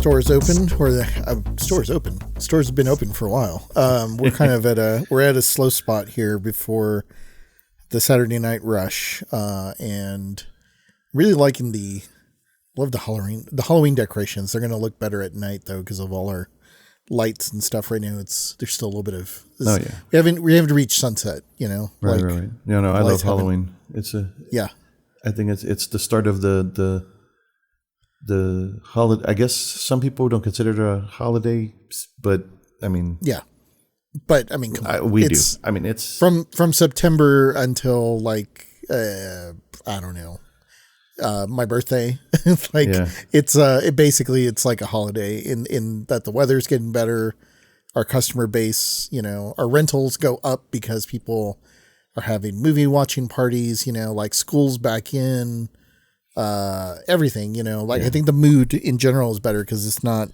stores open, or the stores open. Stores have been open for a while. We're kind of we're at a slow spot here before the Saturday night rush, and really liking love the Halloween decorations. They're going to look better at night though, because of all our lights and stuff. Right now, there's still a little bit of we haven't reached sunset. Right. I love Halloween. I think it's the start of the holiday. I guess some people don't consider it a holiday, but I mean, come on. We do. I mean, it's from September until like I don't know, my birthday. It's like a holiday in that the weather's getting better. Our customer base, our rentals go up because people are having movie watching parties. Like school's back in. Everything, I think the mood in general is better because it's not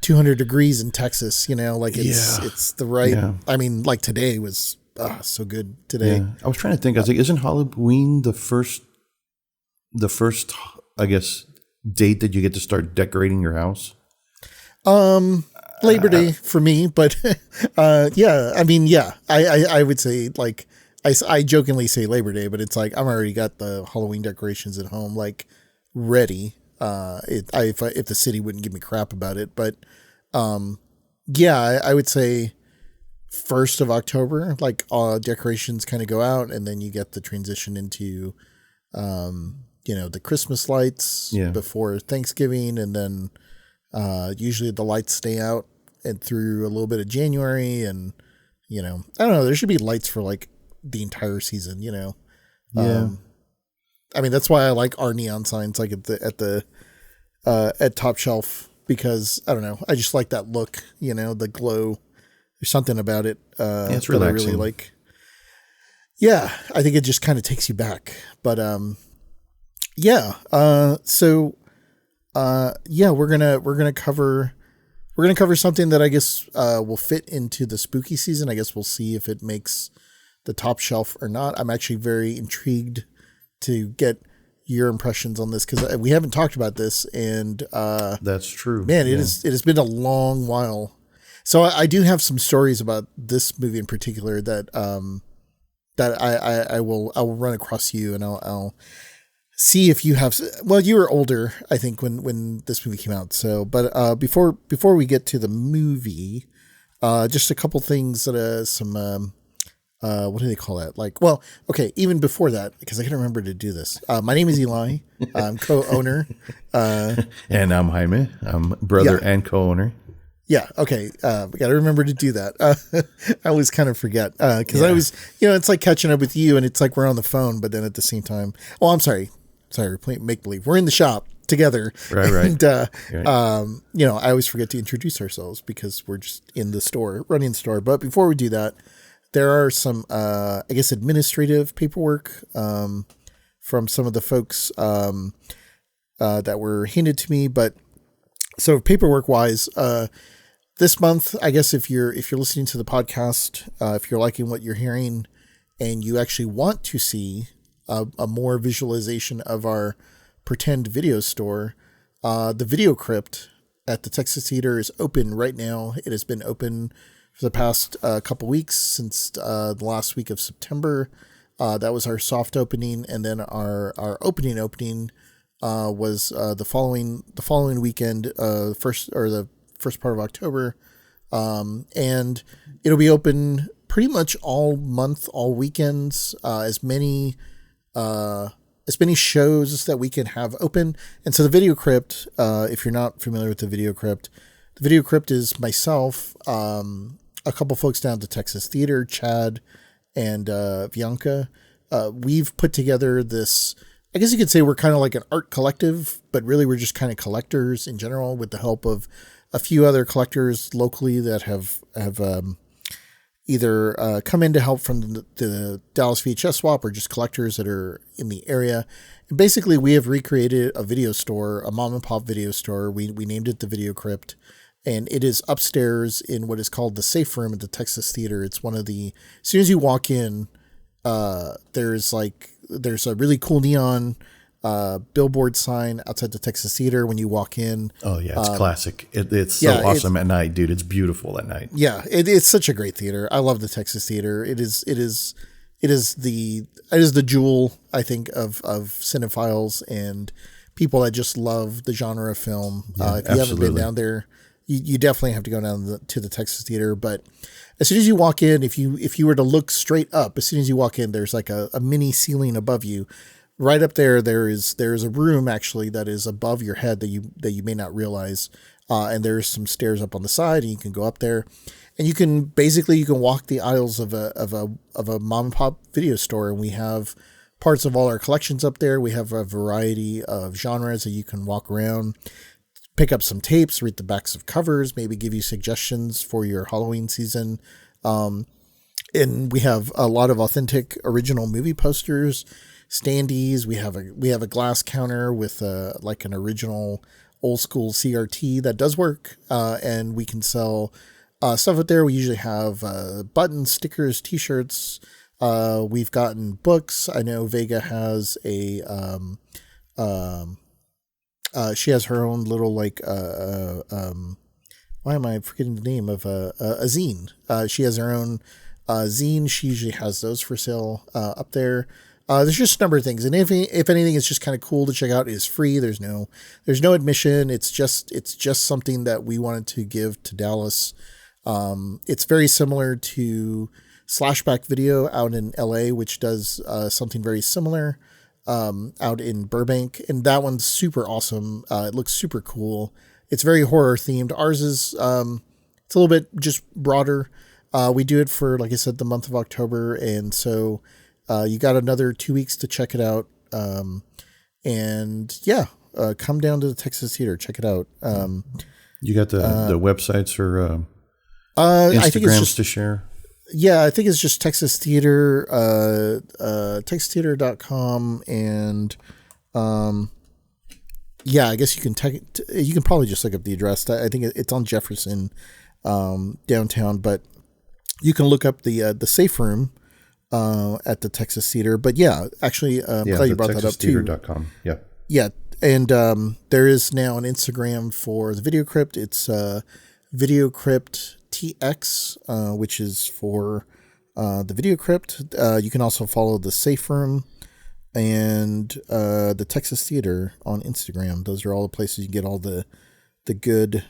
200 degrees in Texas, it's the right, I mean, like today was so good today. Yeah. I was trying to think, I was like, isn't Halloween the first, I guess, date that you get to start decorating your house? Labor Day for me, but, I would say like, I jokingly say Labor Day, but it's like I'm already got the Halloween decorations at home, like ready. If the city wouldn't give me crap about it, but I would say 1st of October, like decorations kind of go out, and then you get the transition into the Christmas lights before Thanksgiving, and then usually the lights stay out and through a little bit of January, and I don't know. There should be lights for like the entire season, I mean, that's why I like our neon signs, like at Top Shelf, because I don't know, I just like that look, the glow. There's something about it it's relaxing. I really like. Yeah, I think it just kind of takes you back. But we're gonna cover something that I guess will fit into the spooky season. I guess we'll see if it makes the Top Shelf or not. I'm actually very intrigued to get your impressions on this because we haven't talked about this, and that's true. Man, it has been a long while. So I do have some stories about this movie in particular that I will run across you, and I'll see if you have. Well, you were older, I think, when this movie came out. So, but before we get to the movie, just a couple things that what do they call that? Like, well, okay, even before that, because I can't remember to do this. My name is Eli. I'm co-owner. And I'm Jaime. I'm brother and co-owner. Yeah. Okay. We got to remember to do that. I always kind of forget because I was, it's like catching up with you, and it's like we're on the phone, but then at the same time, oh, I'm sorry, we're playing make believe. We're in the shop together, right? And I always forget to introduce ourselves because we're just in the store, running the store. But before we do that, there are some, I guess, administrative paperwork from some of the folks that were handed to me. But so paperwork wise, this month, I guess if you're listening to the podcast, if you're liking what you're hearing, and you actually want to see a more visualization of our pretend video store, the Video Crypt at the Texas Theater is open right now. It has been open for the past couple weeks, since the last week of September. That was our soft opening, and then our opening was the following weekend, the first part of October, and it'll be open pretty much all month, all weekends, as many shows that we can have open. And so the Video Crypt, if you're not familiar with the Video Crypt is myself, a couple folks down at the Texas Theater, Chad and Bianca. We've put together this, I guess you could say we're kind of like an art collective, but really we're just kind of collectors in general, with the help of a few other collectors locally that have either come in to help from the Dallas VHS swap, or just collectors that are in the area. And basically, we have recreated a video store, a mom and pop video store. We named it the Video Crypt. And it is upstairs in what is called the safe room at the Texas Theater. It's one of the, as soon as you walk in, there's a really cool neon billboard sign outside the Texas Theater when you walk in. Oh yeah, it's classic. It's so awesome at night, dude. It's beautiful at night. Yeah, it's such a great theater. I love the Texas Theater. It is the jewel, I think, of cinephiles and people that just love the genre of film. If you haven't been down there, you definitely have to go down to the Texas Theater. But as soon as you walk in, if you were to look straight up, as soon as you walk in, there's like a mini ceiling above you. Right up there, there is a room actually that is above your head that you may not realize, and there's some stairs up on the side, and you can go up there, and you can walk the aisles of a mom and pop video store, and we have parts of all our collections up there. We have a variety of genres that you can walk around, pick up some tapes, read the backs of covers, maybe give you suggestions for your Halloween season, and we have a lot of authentic original movie posters. Standees. We have a glass counter with like an original old school CRT that does work, and we can sell stuff out there. We usually have buttons, stickers, T-shirts. We've gotten books. I know Vega has she has her own little like why am I forgetting the name of a zine? She has her own zine. She usually has those for sale up there. There's just a number of things, and if anything, it's just kind of cool to check out. It is free. There's no admission. It's just something that we wanted to give to Dallas. It's very similar to Slashback Video out in LA, which does something very similar out in Burbank, and that one's super awesome. It looks super cool. It's very horror themed. Ours is it's a little bit just broader. We do it for, like I said, the month of October, and so. You got another 2 weeks to check it out. Come down to the Texas Theater. Check it out. You got the websites or Instagrams I think it's just, to share? Yeah, I think it's just Texas Theater, texastheater.com. And I guess you can probably just look up the address. I think it's on Jefferson downtown, but you can look up the safe room at the Texas Theater. But yeah, actually, glad you brought that up too. TexasTheater.com. Yeah. Yeah. And there is now an Instagram for the Video Crypt. It's Video Crypt TX, which is for the Video Crypt. You can also follow the Safe Room and the Texas Theater on Instagram. Those are all the places you get all the good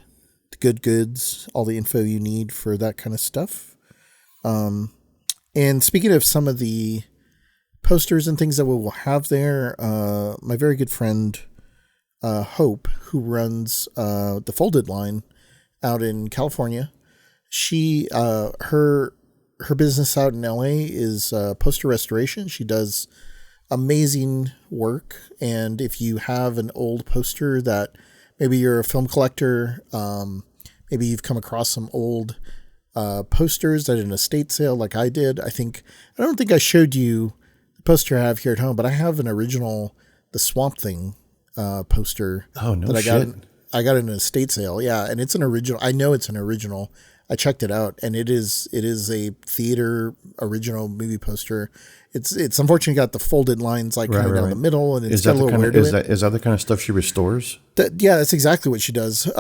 goods, all the info you need for that kind of stuff. And speaking of some of the posters and things that we will have there, my very good friend Hope, who runs the Folded line out in California, she her business out in LA is poster restoration. She does amazing work, and if you have an old poster that maybe you're a film collector, maybe you've come across some old posters at an estate sale like I did. I don't think I showed you the poster I have here at home, but I have an original The Swamp Thing poster. Oh, no that shit. I got in an estate sale. Yeah, and it's an original. I know it's an original. I checked it out, and it is a theater original movie poster. It's unfortunately got the folded lines like kind of down the middle, and it's got a little weird. Is that the kind of stuff she restores? Yeah, that's exactly what she does.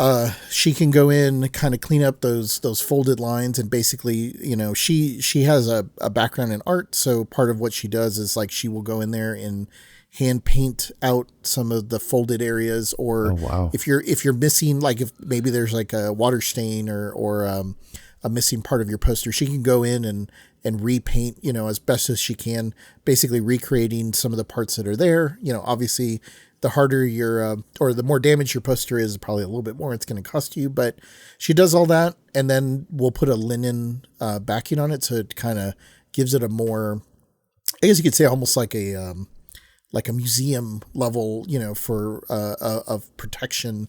She can go in, kind of clean up those folded lines, and basically, she has a background in art, so part of what she does is like she will go in there and hand paint out some of the folded areas, or if you're missing, like if maybe there's like a water stain or a missing part of your poster, she can go in and repaint, as best as she can, basically recreating some of the parts that are there. Obviously the harder or the more damaged your poster is, probably a little bit more it's going to cost you, but she does all that. And then we'll put a linen backing on it. So it kind of gives it a more, I guess you could say almost like a museum level, for of protection.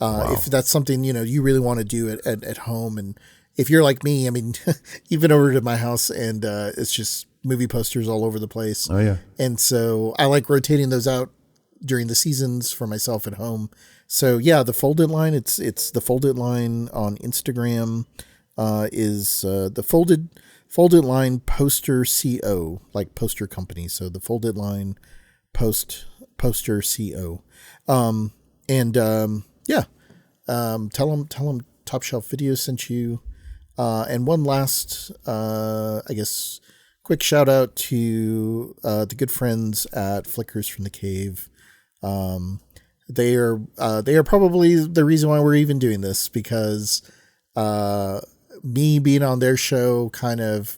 If that's something, you really want to do at home. And if you're like me, I mean, you've been over to my house and it's just movie posters all over the place. Oh yeah. And so I like rotating those out during the seasons for myself at home. So yeah, the Folded line, it's the Folded line on Instagram, is the Folded line poster CO, like poster company. So the Folded line post poster CO. Tell them Top Shelf Video sent you. And one last, quick shout out to the good friends at Flickers from the Cave. They are probably the reason why we're even doing this, because me being on their show kind of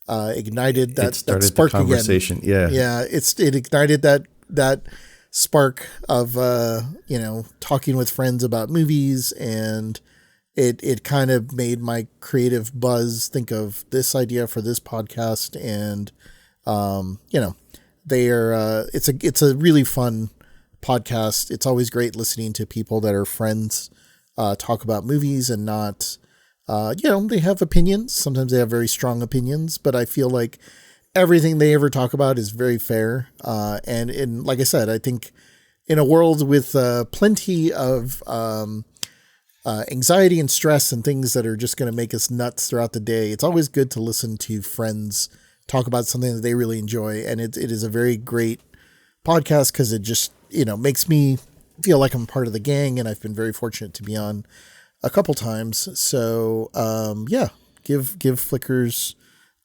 ignited that spark the conversation again. Yeah, it ignited that spark of talking with friends about movies, and it kind of made my creative buzz think of this idea for this podcast. And they are it's a really fun podcast. It's always great listening to people that are friends talk about movies, and not they have opinions. Sometimes they have very strong opinions, but I feel like everything they ever talk about is very fair. And like I said, I think in a world with plenty of anxiety and stress and things that are just going to make us nuts throughout the day, it's always good to listen to friends talk about something that they really enjoy. And it is a very great podcast, because it just, makes me feel like I'm part of the gang, and I've been very fortunate to be on a couple times. So, give Flickers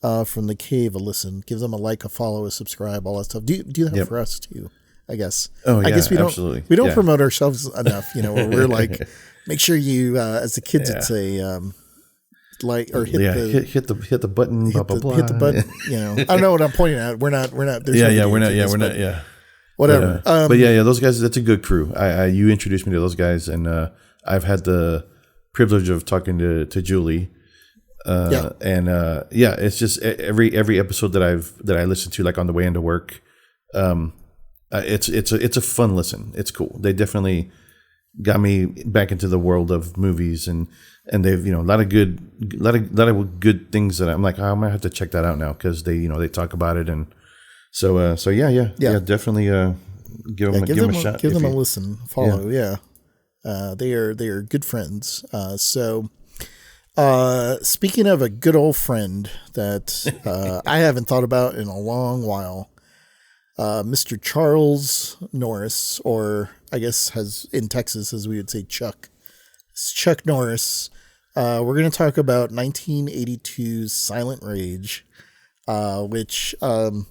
from the Cave a listen. Give them a like, a follow, a subscribe, all that stuff. Do that for us too, I guess. Oh, yeah, I guess we absolutely. don't promote ourselves enough, where we're like, make sure you, as the kids would say, like, or hit the button, blah, blah, blah. Hit the button, I don't know what I'm pointing at. We're not. We're not. Whatever. But those guys, that's a good crew. You introduced me to those guys, and I've had the privilege of talking to Julie. It's just every episode that I listen to, like on the way into work, it's a fun listen. It's cool. They definitely got me back into the world of movies, and they've a lot of good things that I'm like, I might have to check that out now, because they talk about it. And so definitely give them a shot. Give them a listen, follow. They are good friends. Speaking of a good old friend that I haven't thought about in a long while, Mr. Charles Norris, or I guess in Texas, as we would say, Chuck. It's Chuck Norris. We're going to talk about 1982's Silent Rage, which, hard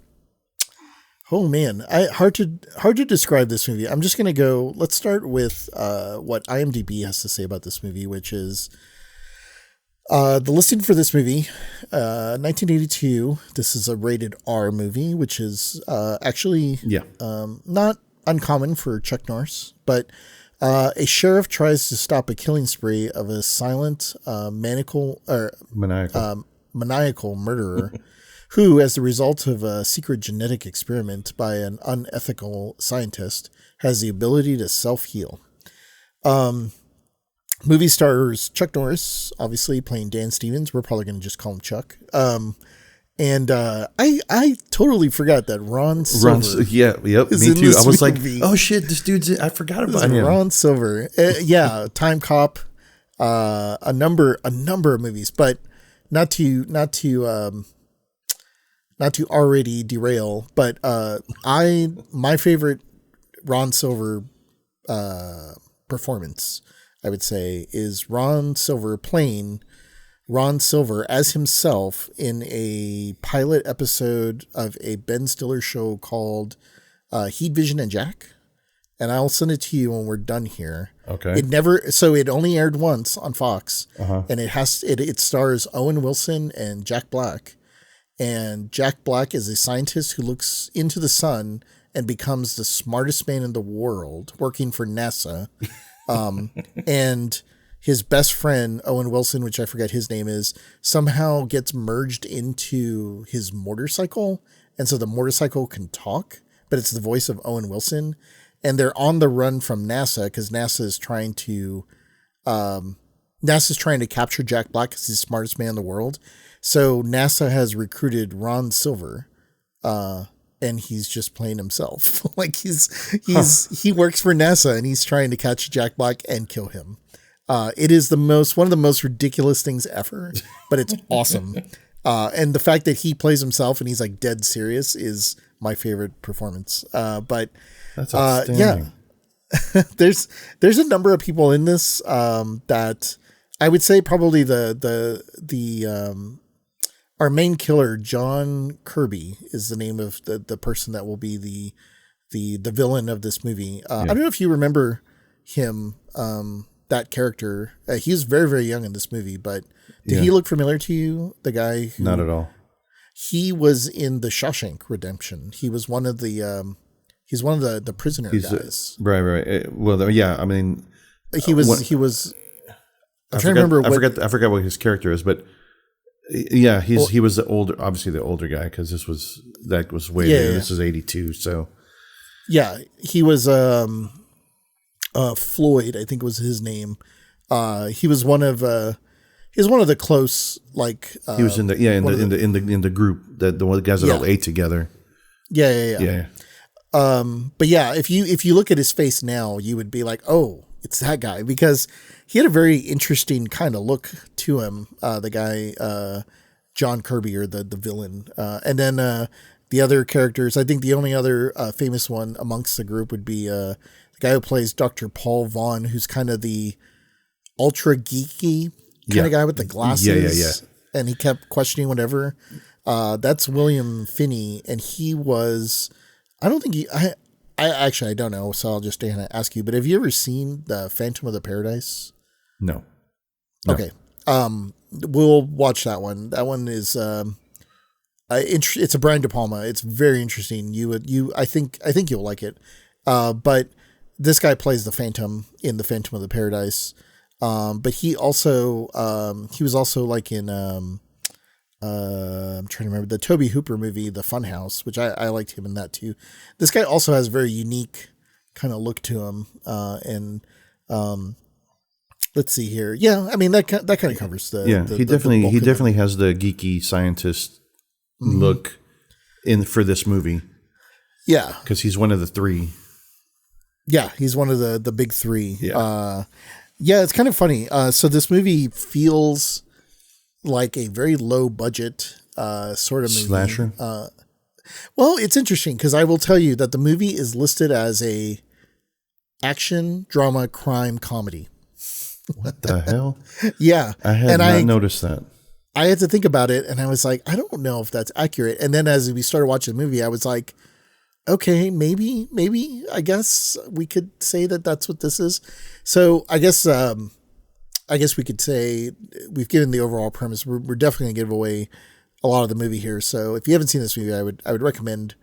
to describe this movie. I'm just going to go, let's start with what IMDb has to say about this movie, which is the listing for this movie, 1982. This is a rated R movie, which is actually not uncommon for Chuck Norris. But a sheriff tries to stop a killing spree of a silent, maniacal murderer who, as the result of a secret genetic experiment by an unethical scientist, has the ability to self-heal. Movie stars Chuck Norris, obviously playing Dan Stevens. We're probably going to just call him Chuck. I totally forgot that Ron Silver. Me too. I was movie. Like, oh shit, this dude's. I forgot about him. Ron Silver. Time Cop. A number of movies, but not to already derail. But my favorite Ron Silver performance, I would say, is Ron Silver playing Ron Silver as himself in a pilot episode of a Ben Stiller show called Heat, Vision, and Jack. And I'll send it to you when we're done here. Okay. It only aired once on Fox, and it stars Owen Wilson and Jack Black. And Jack Black is a scientist who looks into the sun and becomes the smartest man in the world, working for NASA. And his best friend, Owen Wilson, which I forget his name is, somehow gets merged into his motorcycle. And so the motorcycle can talk, but it's the voice of Owen Wilson. And they're on the run from NASA because NASA is trying to capture Jack Black because he's the smartest man in the world. So NASA has recruited Ron Silver, and he's just playing himself. Like he works for NASA and he's trying to catch Jack Black and kill him. It is one of the most ridiculous things ever, but it's awesome. And the fact that he plays himself and he's like dead serious is my favorite performance. But That's outstanding. there's a number of people in this that I would say probably the our main killer, John Kirby, is the name of the person that will be the villain of this movie. I don't know if you remember him, that character. He was very, very young in this movie, but did he look familiar to you? The guy who, not at all. He was in the Shawshank Redemption. He was one of the he's one of the prisoner guys. Right. Well, yeah. I mean, he was. I'm trying to remember. I forgot what his character is, but yeah, he was the older guy, because that was way later. This is 82, so yeah, he was Floyd, I think was his name. He was one of the close, like he was in the group that the guys that all ate together. Yeah. But yeah, if you look at his face now, you would be like, oh, it's that guy, because he had a very interesting kind of look to him. The guy, John Kirby, or the villain. And then the other characters, I think the only other famous one amongst the group would be the guy who plays Dr. Paul Vaughn, who's kind of the ultra geeky kind of guy with the glasses. Yeah. And he kept questioning whatever. That's William Finney, and he was. I don't think I don't know, so I'll just ask you, but have you ever seen the Phantom of the Paradise? No. Okay. We'll watch that one. That one is, it's a Brian De Palma. It's very interesting. I think you'll like it. But this guy plays the Phantom in the Phantom of the Paradise. But he also, he was also like in, I'm trying to remember the Tobe Hooper movie, The Funhouse, which I liked him in that too. This guy also has a very unique kind of look to him. Let's see here. Yeah. I mean, that kind of covers the, he definitely has the geeky scientist look for this movie. Yeah. Cause he's one of the three. Yeah. He's one of the big three. Yeah. It's kind of funny. So this movie feels like a very low budget sort of movie. Slasher. Well, it's interesting because I will tell you that the movie is listed as a action, drama, crime, comedy. What the hell? Yeah. I had not noticed that. I had to think about it, and I was like, I don't know if that's accurate. And then as we started watching the movie, I was like, okay, maybe I guess we could say that that's what this is. So I guess we could say we've given the overall premise. We're definitely going to give away a lot of the movie here. So if you haven't seen this movie, I would recommend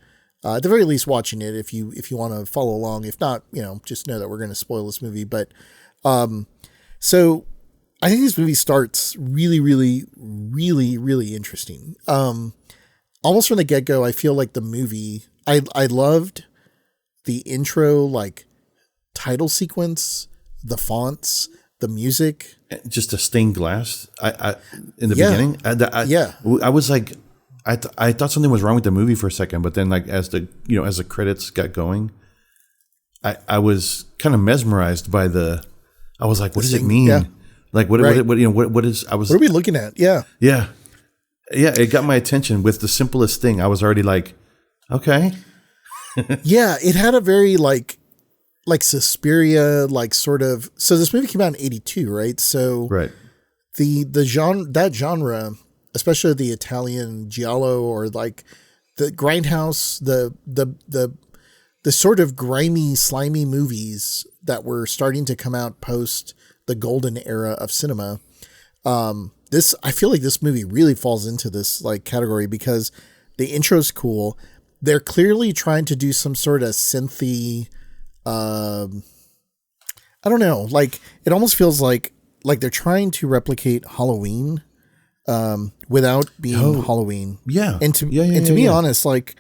at the very least watching it if you want to follow along. If not, just know that we're going to spoil this movie. But so I think this movie starts really, really, really, really interesting. Almost from the get-go, I feel like the movie, I loved the intro, like title sequence, the fonts, the music. Just a stained glass. In the beginning, I was like, I thought something was wrong with the movie for a second, but then like as the credits got going, I was kind of mesmerized by I was like, what does it mean? Yeah. Like what is? What are we looking at? Yeah. It got my attention with the simplest thing. I was already like, okay. Yeah, it had a very like Suspiria, like sort of. So this movie came out in 82, right? So right. The genre, especially the Italian giallo or like the grindhouse, the sort of grimy, slimy movies that were starting to come out post the golden era of cinema. I feel like this movie really falls into this like category because the intro's cool. They're clearly trying to do some sort of synthy, I don't know, like it almost feels like they're trying to replicate Halloween, without being Halloween. Yeah. And to be honest, like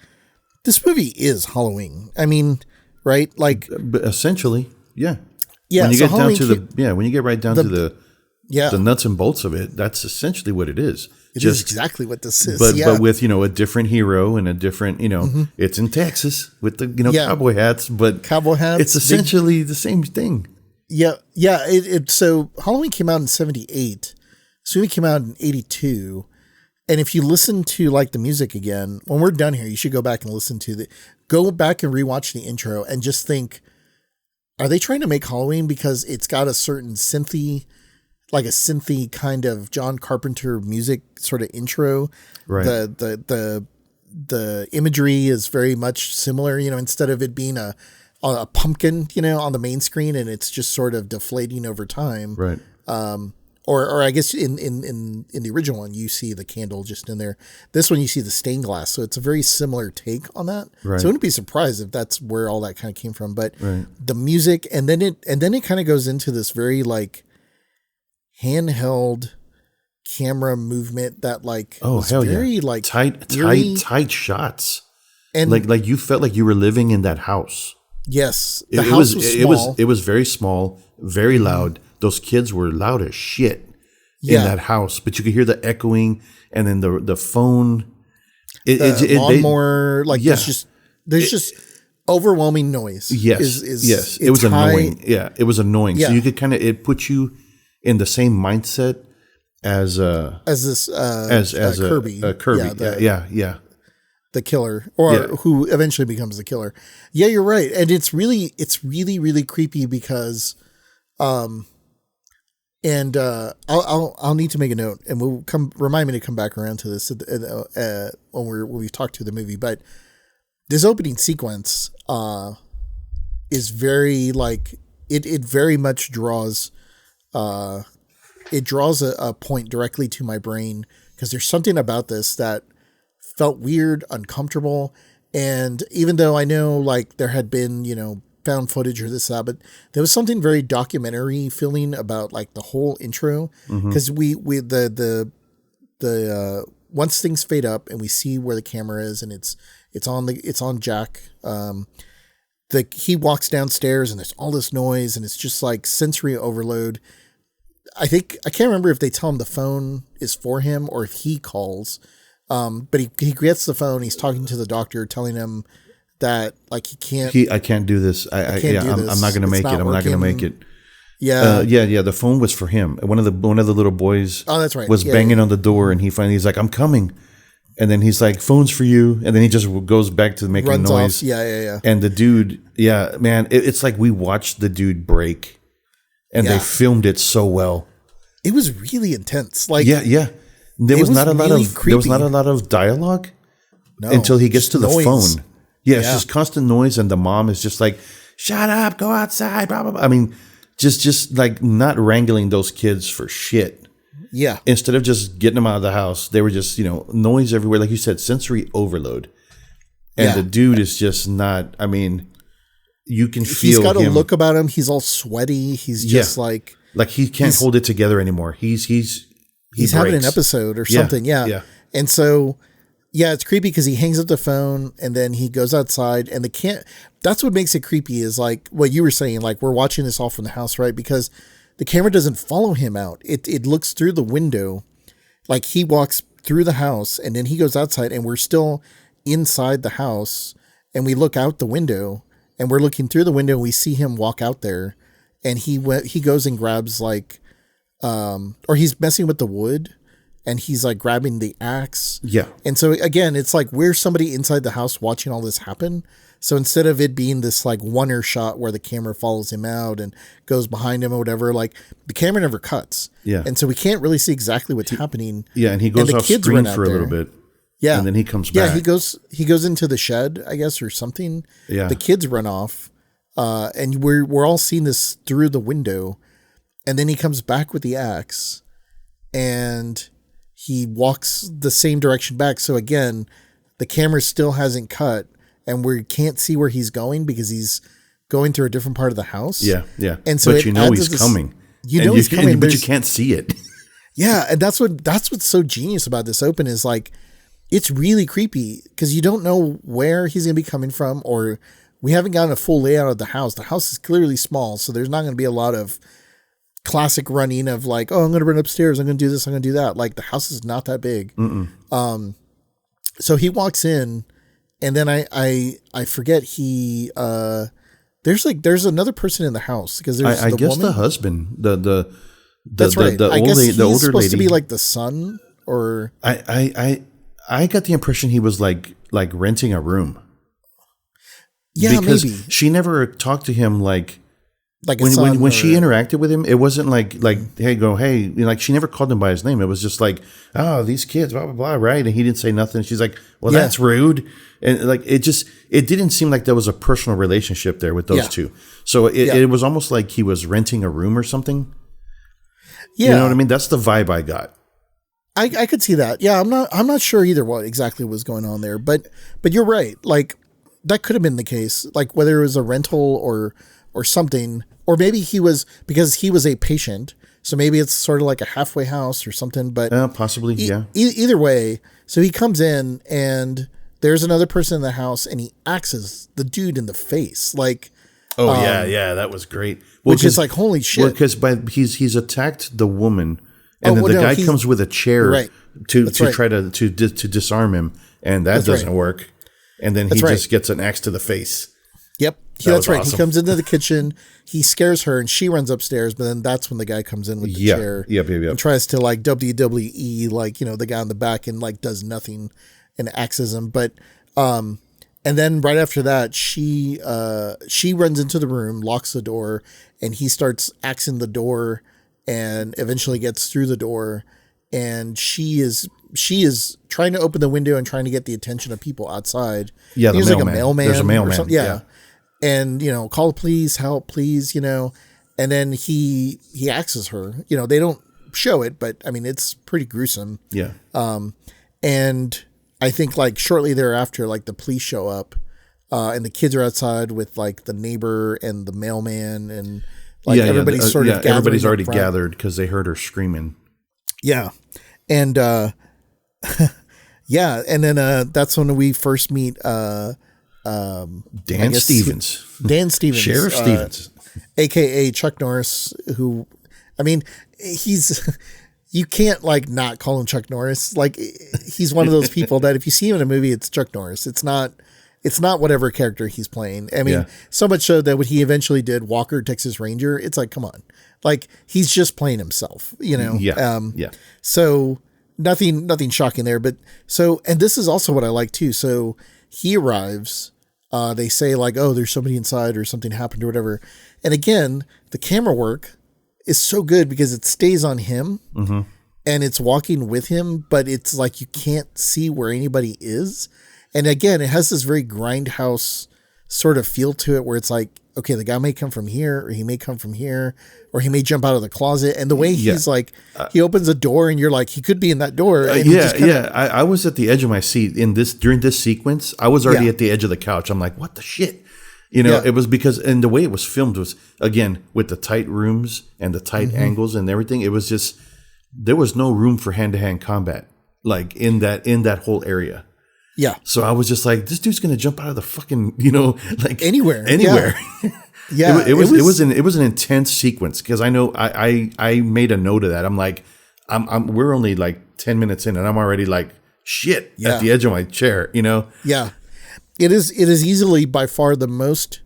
this movie is Halloween. I mean, right? Like essentially, yeah. Yeah. When you get down to when you get right down to the nuts and bolts of it, that's essentially what it is. It is exactly what this is. But with, a different hero and a different, it's in Texas with the, cowboy hats, but it's essentially the same thing. Yeah. Yeah. So Halloween came out in 78. This movie came out in 82. And if you listen to like the music again, when we're done here, you should go back and go back and rewatch the intro and just think, are they trying to make Halloween because it's got a certain synthy kind of John Carpenter music sort of intro. Right. The imagery is very much similar, instead of it being a pumpkin, on the main screen and it's just sort of deflating over time. Right. Or I guess in the original one, you see the candle just in there. This one, you see the stained glass. So it's a very similar take on that. Right. So I wouldn't be surprised if that's where all that kind of came from. But the music, and then it kind of goes into this very like handheld camera movement that like very like tight shots. And like you felt like you were living in that house. Yes. The house was small. It was very small, very loud. Those kids were loud as shit in that house, but you could hear the echoing, and then the phone. Lawnmower, there's just overwhelming noise. Yes, it was annoying. Yeah, it was annoying. Yeah. So you could it put you in the same mindset as Kirby. Kirby. Yeah. The killer, or who eventually becomes the killer. Yeah, you're right, and it's really really creepy because. I'll need to make a note, and we'll remind me to come back around to this when we've talked to the movie. But this opening sequence is very like it very much draws a point directly to my brain, because there's something about this that felt weird, uncomfortable, and even though I know like there had been found footage or this, but there was something very documentary feeling about like the whole intro, because we the once things fade up and we see where the camera is and it's on Jack, he walks downstairs and there's all this noise and it's just like sensory overload. I can't remember if they tell him the phone is for him or if he calls, but he gets the phone. He's talking to the doctor, telling him that like I can't do this. I'm not going to make it. I'm not going to make it. Yeah. The phone was for him. One of the little boys. Oh, that's right. Was banging on the door, and he's like, "I'm coming," and then he's like, "Phone's for you," and then he just goes back to making runs noise. Off. Yeah. And the dude, man, it's like we watched the dude break, and they filmed it so well. It was really intense. Like there was not a lot of dialogue until he gets to the phone. Yeah, it's just constant noise, and the mom is just like, "Shut up, go outside." Blah blah blah. I mean, just like not wrangling those kids for shit. Yeah. Instead of just getting them out of the house, they were just noise everywhere, like you said, sensory overload. And the dude is just not. I mean, you can feel. He's got a look about him. He's all sweaty. He's just like he can't hold it together anymore. He's having an episode or something. Yeah. And so. Yeah, it's creepy because he hangs up the phone and then he goes outside, and that's what makes it creepy is like what you were saying, like we're watching this all from the house, right? Because the camera doesn't follow him out. It looks through the window, like he walks through the house and then he goes outside and we're still inside the house, and we look out the window and we're looking through the window and we see him walk out there, and he goes and grabs like, or he's messing with the wood. And he's like grabbing the axe. Yeah. And so again, it's like we're somebody inside the house watching all this happen. So instead of it being this like one-er shot where the camera follows him out and goes behind him or whatever, like the camera never cuts. Yeah. And so we can't really see exactly what's happening. Yeah. And he goes off screen for a little bit. Yeah. And then he comes back. Yeah. He goes into the shed, I guess, or something. Yeah. The kids run off. And we're all seeing this through the window. And then he comes back with the axe and he walks the same direction back. So again, the camera still hasn't cut and we can't see where he's going because he's going through a different part of the house. Yeah. Yeah. And so but he's coming. He's coming, but you can't see it. Yeah. And that's what's so genius about this open is like, it's really creepy because you don't know where he's going to be coming from, or we haven't gotten a full layout of the house. The house is clearly small. So there's not going to be a lot of classic running of like, oh, I'm going to run upstairs. I'm going to do this. I'm going to do that. Like the house is not that big. So he walks in and then I forget there's another person in the house because there's I guess woman. The husband, that's right. The older lady. He's supposed to be like the son I got the impression he was like renting a room. Yeah, because maybe she never talked to him like when she interacted with him. It wasn't like hey, like she never called him by his name. It was just like, oh, these kids, blah blah blah, right? And he didn't say nothing. She's like, well, that's rude. And like it didn't seem like there was a personal relationship there with those two. So it was almost like he was renting a room or something. Yeah, you know what I mean? That's the vibe I got. I could see that. Yeah, I'm not sure either what exactly was going on there, but you're right. Like that could have been the case. Like whether it was a rental or something, or maybe because he was a patient. So maybe it's sort of like a halfway house or something, but possibly. Either way. So he comes in and there's another person in the house and he axes the dude in the face. Like, that was great. Which is like, holy shit. Well, because he's attacked the woman. And then the guy comes with a chair to try to disarm him, and that doesn't work. And then he just gets an axe to the face. Yep, that's right. Awesome. He comes into the kitchen, he scares her, and she runs upstairs. But then that's when the guy comes in with the chair, and tries to like WWE, like the guy on the back, and like does nothing and axes him. But and then right after that, she runs into the room, locks the door, and he starts axing the door. And eventually gets through the door, and she is trying to open the window and trying to get the attention of people outside. Yeah, there's like a mailman. There's a mailman. Or something. Yeah. And call the police, help, please. And then he axes her. They don't show it, but I mean it's pretty gruesome. Yeah. And I think like shortly thereafter, like the police show up, and the kids are outside with like the neighbor and the mailman and. Like everybody's sort of everybody's already gathered because they heard her screaming. Yeah. And and then that's when we first meet Dan Stevens. Dan Stevens. Sheriff Stevens. AKA Chuck Norris, who I mean, you can't like not call him Chuck Norris. Like he's one of those people that if you see him in a movie, it's Chuck Norris. It's not whatever character he's playing. I mean, so much so that when he eventually did Walker, Texas Ranger, it's like, come on, like he's just playing himself, Yeah. So nothing shocking there, but and this is also what I like too. So he arrives, they say like, oh, there's somebody inside or something happened or whatever. And again, the camera work is so good because it stays on him and it's walking with him, but it's like, you can't see where anybody is. And again, it has this very grindhouse sort of feel to it where it's like, okay, the guy may come from here or he may come from here or he may jump out of the closet. And the way he's like, he opens a door and you're like, he could be in that door. And I was at the edge of my seat during this sequence. I was already at the edge of the couch. I'm like, what the shit? It was because, and the way it was filmed was, again, with the tight rooms and the tight angles and everything. It was just, there was no room for hand-to-hand combat, like in that whole area. Yeah. So I was just like, this dude's going to jump out of the fucking, like anywhere. Yeah. It was an intense sequence because I know I made a note of that. I'm like, we're only like 10 minutes in and I'm already like shit at the edge of my chair, Yeah. It is easily by far the most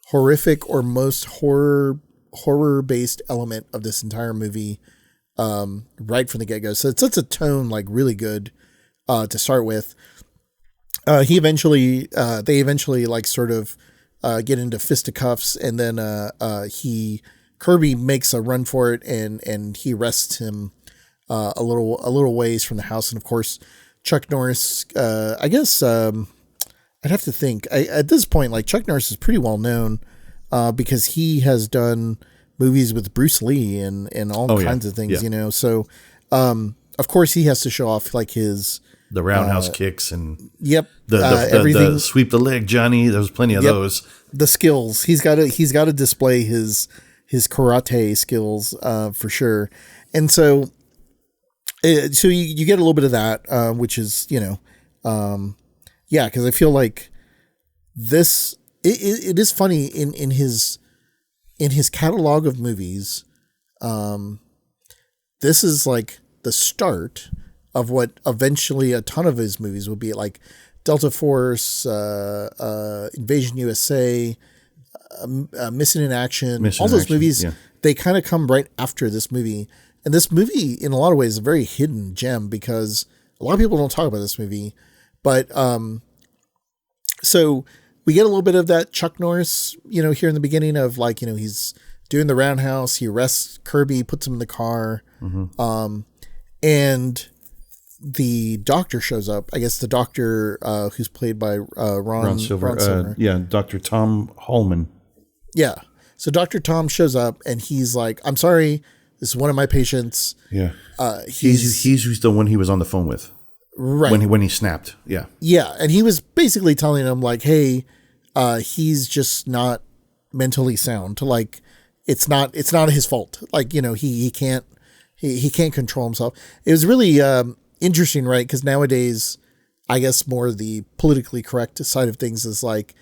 horrific or most horror based element of this entire movie. Right from the get go. So it sets a tone like really good, to start with. They eventually like sort of get into fisticuffs, and then Kirby makes a run for it, and he arrests him a little ways from the house, and of course Chuck Norris. I guess I'd have to think. At this point, like Chuck Norris is pretty well known because he has done movies with Bruce Lee and all kinds of things, So of course he has to show off like the roundhouse kicks and everything. The sweep the leg, Johnny. There was plenty of those. The skills he's got to display his karate skills for sure. And so you get a little bit of that, which is because I feel like this it is funny in his catalog of movies. This is like the start of what eventually a ton of his movies will be, like Delta Force, Invasion USA, Missing in Action. All those movies, they kind of come right after this movie. And this movie, in a lot of ways, is a very hidden gem because a lot of people don't talk about this movie. But so we get a little bit of that Chuck Norris, here in the beginning of like, he's doing the roundhouse. He arrests Kirby, puts him in the car. Mm-hmm. And the doctor shows up. I guess the doctor who's played by Ron Silver. Yeah, Dr. Tom Hallman. Yeah. So Dr. Tom shows up and he's like, I'm sorry, this is one of my patients. Yeah. He's the one he was on the phone with. Right. When he snapped. Yeah. Yeah. And he was basically telling him like, hey, he's just not mentally sound. Like it's not his fault. Like, he can't control himself. It was really interesting, right? Because nowadays, I guess more the politically correct side of things is like,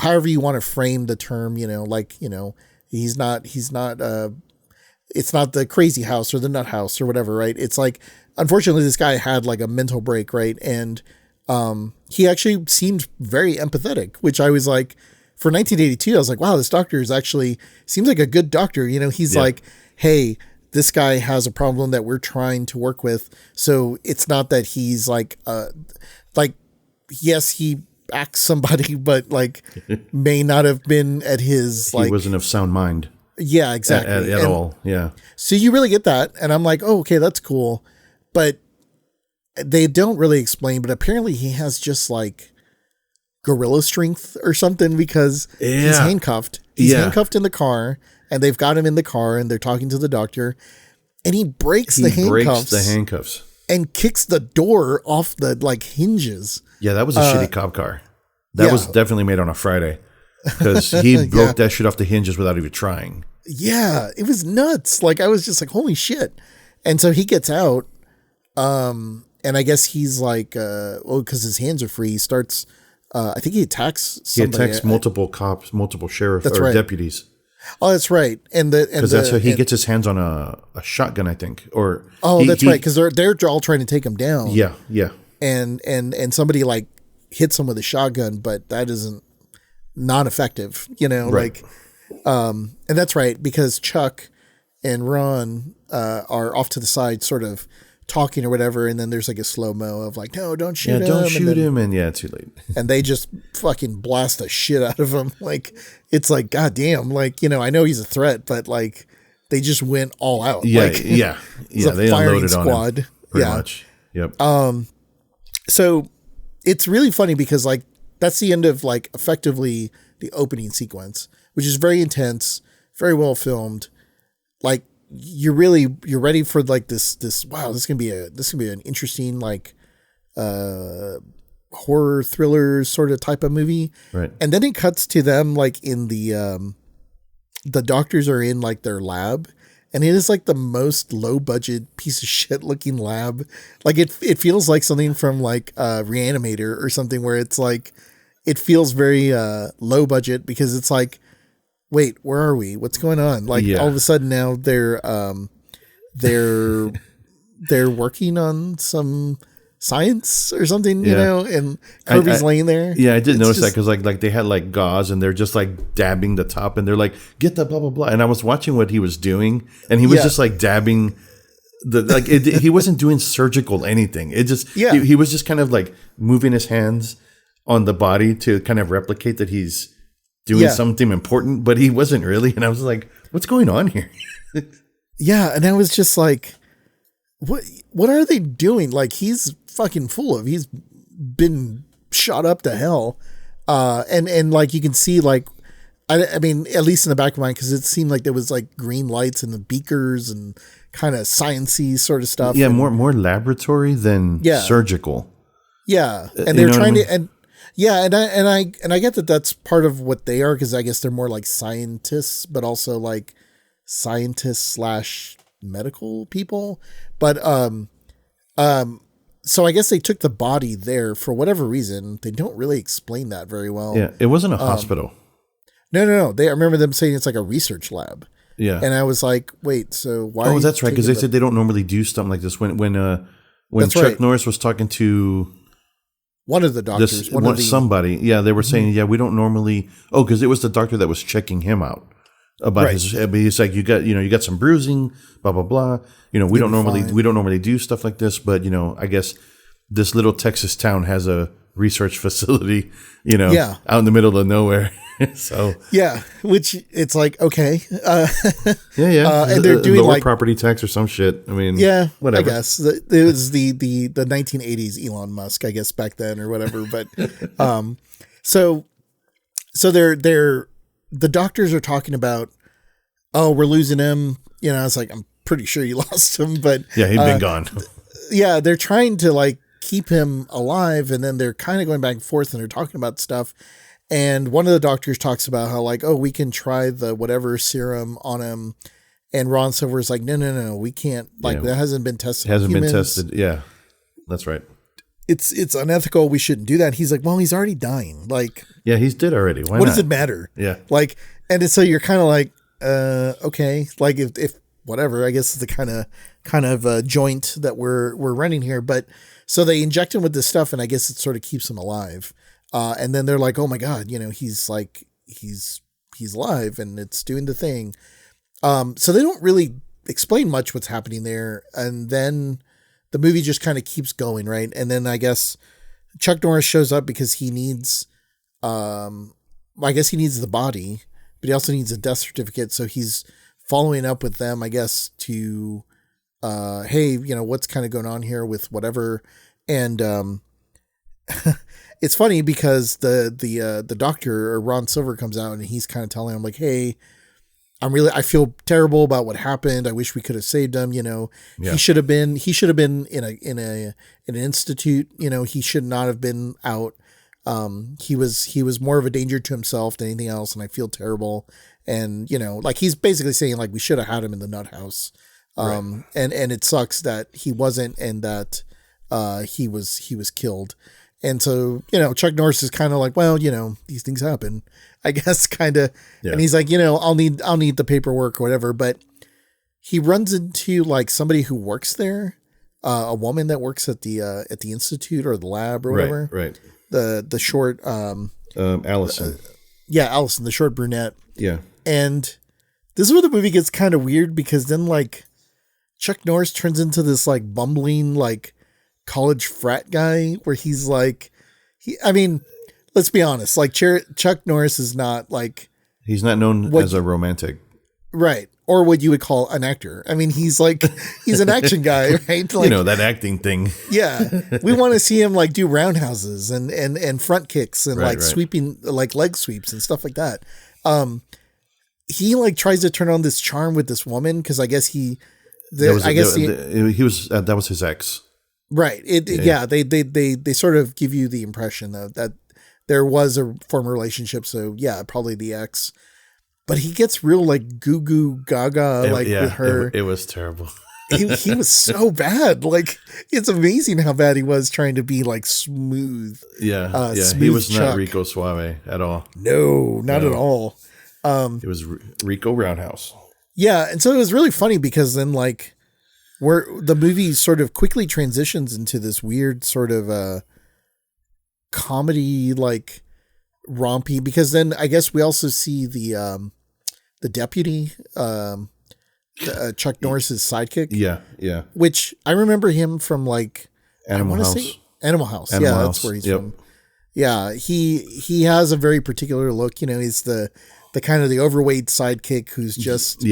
however you want to frame the term, he's not, it's not the crazy house or the nut house or whatever, right? It's like, unfortunately, this guy had like a mental break, right? And he actually seemed very empathetic, which I was like, for 1982, I was like, wow, this doctor is actually, seems like a good doctor. He's like, hey, this guy has a problem that we're trying to work with. So it's not that he's like, yes, he acts somebody, but like may not have been at his, he wasn't of sound mind. Yeah, exactly. At all. Yeah. So you really get that. And I'm like, oh, okay, that's cool. But they don't really explain, but apparently he has just like gorilla strength or something because he's handcuffed. He's handcuffed in the car and they've got him in the car and they're talking to the doctor and he breaks the handcuffs and kicks the door off the like hinges. Yeah, that was a shitty cop car. That was definitely made on a Friday because he broke that shit off the hinges without even trying. Yeah, it was nuts. Like I was just like, holy shit. And so he gets out. And I guess he's like, because his hands are free, he starts, I think he attacks somebody. He attacks multiple cops, multiple sheriff or deputies. Oh, that's right. Because that's how he gets his hands on a shotgun, I think. Or that's right. Because they're all trying to take him down. Yeah, yeah. And somebody like hits him with a shotgun, but that isn't not effective, right. and that's right because Chuck and Ron are off to the side, sort of talking or whatever, and then there's like a slow-mo of like, no, don't shoot him. Don't shoot him, and too late. And they just fucking blast the shit out of him. Like, it's like, goddamn, like, I know he's a threat, but like, they just went all out. Yeah, like, yeah. They unloaded squad on him, pretty much. Yep. So it's really funny because like, that's the end of like effectively the opening sequence, which is very intense, very well filmed. Like, you're ready for like this wow, this is gonna be an interesting like horror thriller sort of type of movie, right? And then it cuts to them like in the doctors are in like their lab, and it is like the most low budget piece of shit looking lab. Like it feels like something from like Reanimator or something, where it's like it feels very low budget because it's like, wait, where are we? What's going on? Like all of a sudden now they're working on some science or something, and Kirby's laying there. Yeah, I did notice that because like they had like gauze and they're just like dabbing the top and they're like, get the blah blah blah. And I was watching what he was doing and he was just like dabbing he wasn't doing surgical anything. It just he was just kind of like moving his hands on the body to kind of replicate that he's doing something important, but he wasn't really. And I was like, what's going on here? Yeah. And I was just like, what are they doing? Like, he's fucking he's been shot up to hell. And like, you can see like, I mean, at least in the back of mine, cause it seemed like there was like green lights and the beakers and kind of sciencey sort of stuff. Yeah. More laboratory than surgical. Yeah. And they're trying to, and I get that that's part of what they are, because I guess they're more like scientists, but also like scientists / medical people. But so I guess they took the body there for whatever reason. They don't really explain that very well. Yeah, it wasn't a hospital. No. I remember them saying it's like a research lab. Yeah, and I was like, wait, so why? Oh, that's right, because they said they don't normally do something like this. When Chuck Norris was talking to one of the doctors, somebody, they were saying, we don't normally. Oh, because it was the doctor that was checking him out. about Right. his. I mean, he's like, you got some bruising, blah blah blah. We You'll don't be normally fine. we don't normally do stuff like this, but I guess this little Texas town has a research facility, Yeah. out in the middle of nowhere. So Yeah, which it's like, okay. yeah, and they're doing lower like property tax or some shit. I mean, yeah, whatever. I guess it was the 1980s Elon Musk, I guess back then or whatever. But so they're the doctors are talking about, oh, we're losing him. It's like, I'm pretty sure you lost him, but Yeah, he'd been gone. yeah, they're trying to like keep him alive, and then they're kind of going back and forth, and they're talking about stuff. And one of the doctors talks about how like, oh, we can try the whatever serum on him. And Ron Silver's like, no, we can't. Like, that hasn't been tested. Hasn't on been humans. tested. Yeah, that's right. It's unethical. We shouldn't do that. He's like, well, he's already dying. Like, Yeah, he's dead already. Why what not? does it matter? Yeah. Like, and so you're kind of like, okay, like if whatever, I guess it's the kind of joint that we're running here. But so they inject him with this stuff, and I guess it sort of keeps him alive. And then they're like, oh my God, he's like, he's alive and it's doing the thing. So they don't really explain much what's happening there. And then the movie just kind of keeps going. Right. And then I guess Chuck Norris shows up because he needs, I guess he needs the body, but he also needs a death certificate. So he's following up with them, I guess, to, hey, what's kind of going on here with whatever. And, it's funny because the doctor, or Ron Silver, comes out and he's kind of telling him like, hey, I feel terrible about what happened. I wish we could have saved him. Yeah. He should have been in an institute. He should not have been out. He was more of a danger to himself than anything else. And I feel terrible. And, like he's basically saying like, we should have had him in the nut house. Right. And it sucks that he wasn't, and that, he was killed. And so, Chuck Norris is kind of like, well, these things happen, I guess, kind of. Yeah. And he's like, I'll need the paperwork or whatever. But he runs into like somebody who works there, a woman that works at the institute or the lab or whatever. Right. The short, Allison. Allison, the short brunette. Yeah. And this is where the movie gets kind of weird, because then like Chuck Norris turns into this like bumbling, like college frat guy, where he's like, let's be honest, like Chuck Norris is not like, he's not known as a romantic, right? Or what you would call an actor. He's like, he's an action guy, right? Like, that acting thing. Yeah. We want to see him like do roundhouses and front kicks and right. Sweeping, like leg sweeps and stuff like that. He like tries to turn on this charm with this woman, because I guess that was his ex. Right. They sort of give you the impression that there was a former relationship. So yeah, probably the ex, but he gets real like goo goo gaga with her. It was terrible. he was so bad. Like, it's amazing how bad he was trying to be like smooth. Yeah. Smooth he was Chuck. not Rico Suave at all. No, not at all. It was Rico Roundhouse. Yeah. And so it was really funny, because then like, where the movie sort of quickly transitions into this weird sort of comedy, like rompy, because then I guess we also see the deputy, Chuck Norris's sidekick. Yeah. Which I remember him from like Animal House. Animal House. Animal House. That's where he's from. Yeah, he has a very particular look. He's the kind of the overweight sidekick who's just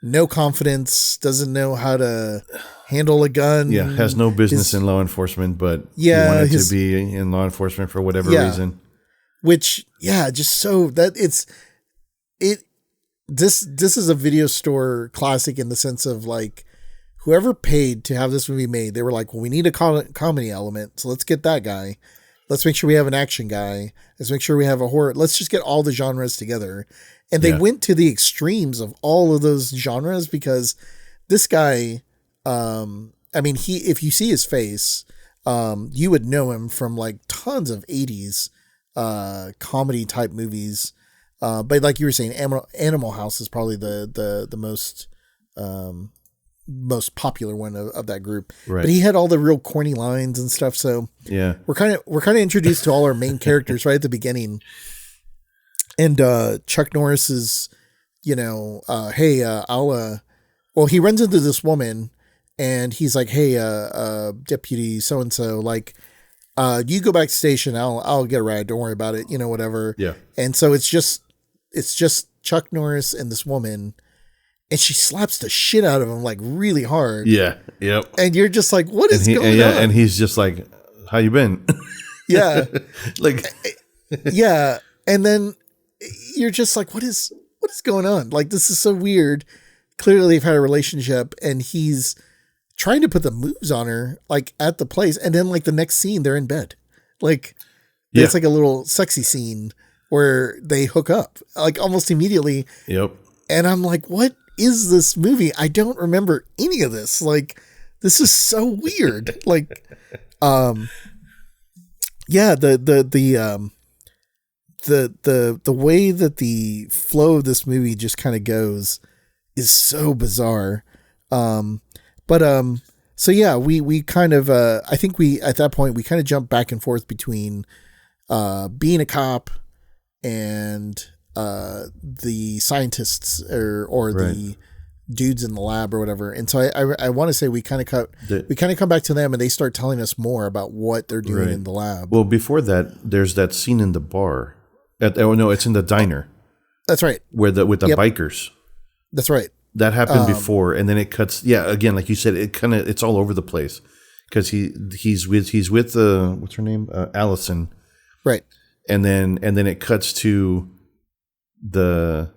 no confidence, doesn't know how to handle a gun. Yeah, has no business in law enforcement, but he wanted to be in law enforcement for whatever reason. Which, just so that this is a video store classic, in the sense of like, whoever paid to have this movie made, they were like, well, we need a comedy element, so let's get that guy. Let's make sure we have an action guy. Let's make sure we have a horror. Let's just get all the genres together. And they went to the extremes of all of those genres, because this guy, if you see his face, you would know him from like tons of 80s comedy type movies. But like you were saying, Animal House is probably the most popular one of that group. Right. But he had all the real corny lines and stuff. So we're kind of introduced to all our main characters right at the beginning. And Chuck Norris is hey, well, he runs into this woman and he's like, hey, deputy so-and-so, like, you go back to station. I'll get a ride. Don't worry about it. Whatever. Yeah. And so it's just Chuck Norris and this woman, and she slaps the shit out of him like really hard. Yeah. Yep. And you're just like, what is going on? And he's just like, how you been? Yeah. Like, yeah. And then you're just like, what is going on? Like, this is so weird. Clearly they've had a relationship and he's trying to put the moves on her, like at the place. And then like the next scene, they're in bed. Like, it's like a little sexy scene where they hook up like almost immediately. Yep. And I'm like, what is this movie? I don't remember any of this. Like, this is so weird. Like, yeah, the way that the flow of this movie just kind of goes is so bizarre. So yeah, we kind of, I think at that point, we kind of jumped back and forth between, being a cop and, the scientists or right. the dudes in the lab or whatever. And so I want to say we kind of come back to them and they start telling us more about what they're doing in the lab. Well, before that, there's that scene in the bar. It's in the diner. That's right. With the bikers. That's right. That happened before, and then it cuts. Yeah, again, like you said, it's all over the place because he's with what's her name, Allison, right? And then it cuts to the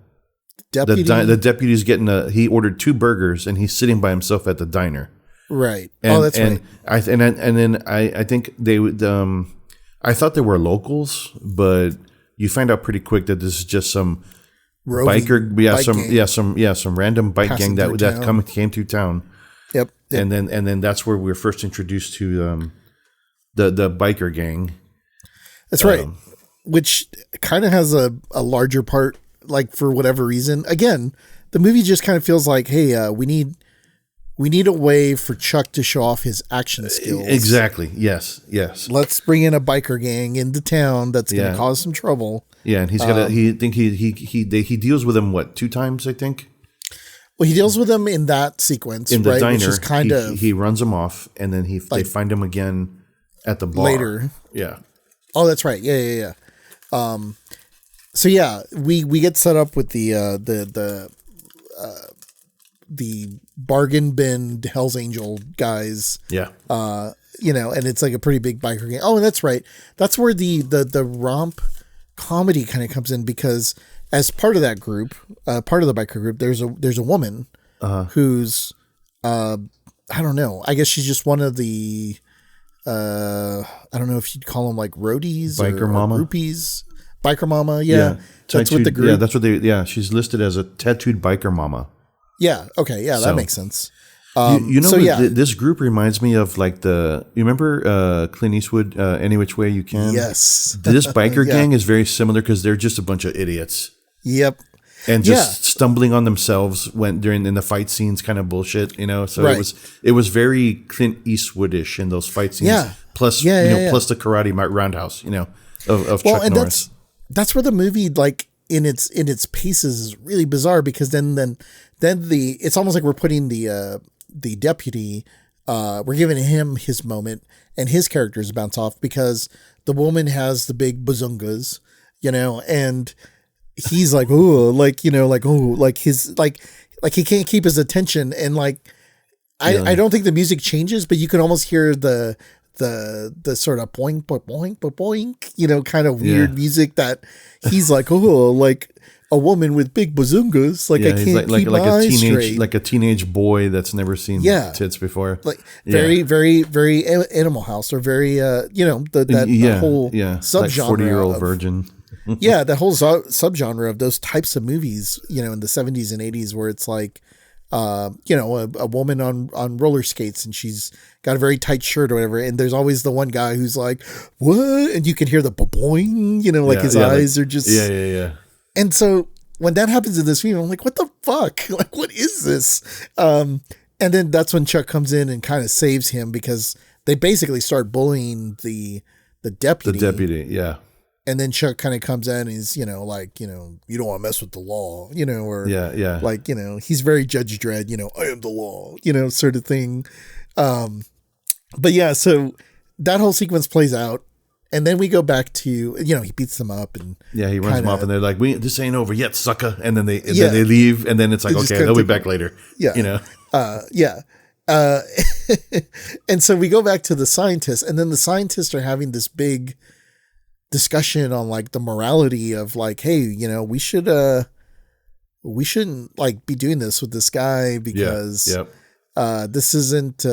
deputy. The deputy's getting he ordered 2 burgers and he's sitting by himself at the diner, right? And, that's right. I think they would. I thought they were locals, but you find out pretty quick that this is just some some random bike gang that came through town. Yep. And then that's where we were first introduced to the biker gang. That's right. Which kind of has a larger part, like for whatever reason. Again, the movie just kind of feels like, hey, we need a way for Chuck to show off his action skills. Exactly. Yes. Let's bring in a biker gang into town that's going to cause some trouble. Yeah, and he's got he deals with them 2 times, I think. Well, he deals with them in that sequence in the right? diner. Which is kind of he runs them off, and then they find him again at the bar later. Yeah. Oh, that's right. Yeah. So yeah, we get set up with the bargain bin Hell's Angel guys. Yeah. And it's like a pretty big biker gang. Oh, and that's right. That's where the romp comedy kind of comes in, because as part of that group, part of the biker group, there's a woman who's I don't know. I guess she's just one of the I don't know if you'd call them like roadies, biker mama, or groupies. Biker mama, yeah. That's what the group. Yeah, that's what they. Yeah, she's listed as a tattooed biker mama. Yeah. Okay. Yeah, that makes sense. This group reminds me of like you remember Clint Eastwood, Any Which Way You Can? Yes. This biker gang is very similar because they're just a bunch of idiots. Yep. And just stumbling on themselves in the fight scenes, kind of bullshit, So right. it was very Clint Eastwoodish in those fight scenes. Yeah. Plus, plus the karate roundhouse, of Chuck and Norris. That's where the movie, like in its paces, is really bizarre, because then it's almost like we're putting the deputy, we're giving him his moment, and his characters bounce off because the woman has the big bazungas, and he's like, oh, like, like his, like he can't keep his attention. And like, I don't think the music changes, but you can almost hear the sort of boing, boing, boing, kind of weird music that he's like, oh, like a woman with big bazungas. Like, I can't keep my eyes straight. Like a teenage boy that's never seen tits before. Like very, very, very Animal House, or very, the whole subgenre. Like 40-year-old virgin. Yeah, the whole subgenre of those types of movies, in the 70s and 80s, where it's like, a woman on roller skates and she's got a very tight shirt or whatever, and there's always the one guy who's like, what? And you can hear the boing, his eyes are just And so when that happens in this film, I'm like, what the fuck? Like, what is this? And then that's when Chuck comes in and kind of saves him, because they basically start bullying the deputy. The deputy, yeah. And then Chuck kind of comes in and he's, like, you don't want to mess with the law, or yeah. like, he's very Judge Dredd, I am the law, sort of thing. But yeah, so that whole sequence plays out. And then we go back to, he beats them up and he runs them off and they're like, this ain't over yet, sucker. And then they leave. And then it's like, okay, they'll be back later. Yeah. And so we go back to the scientists, and then the scientists are having this big discussion on like the morality of like, hey, we shouldn't like be doing this with this guy because this isn't,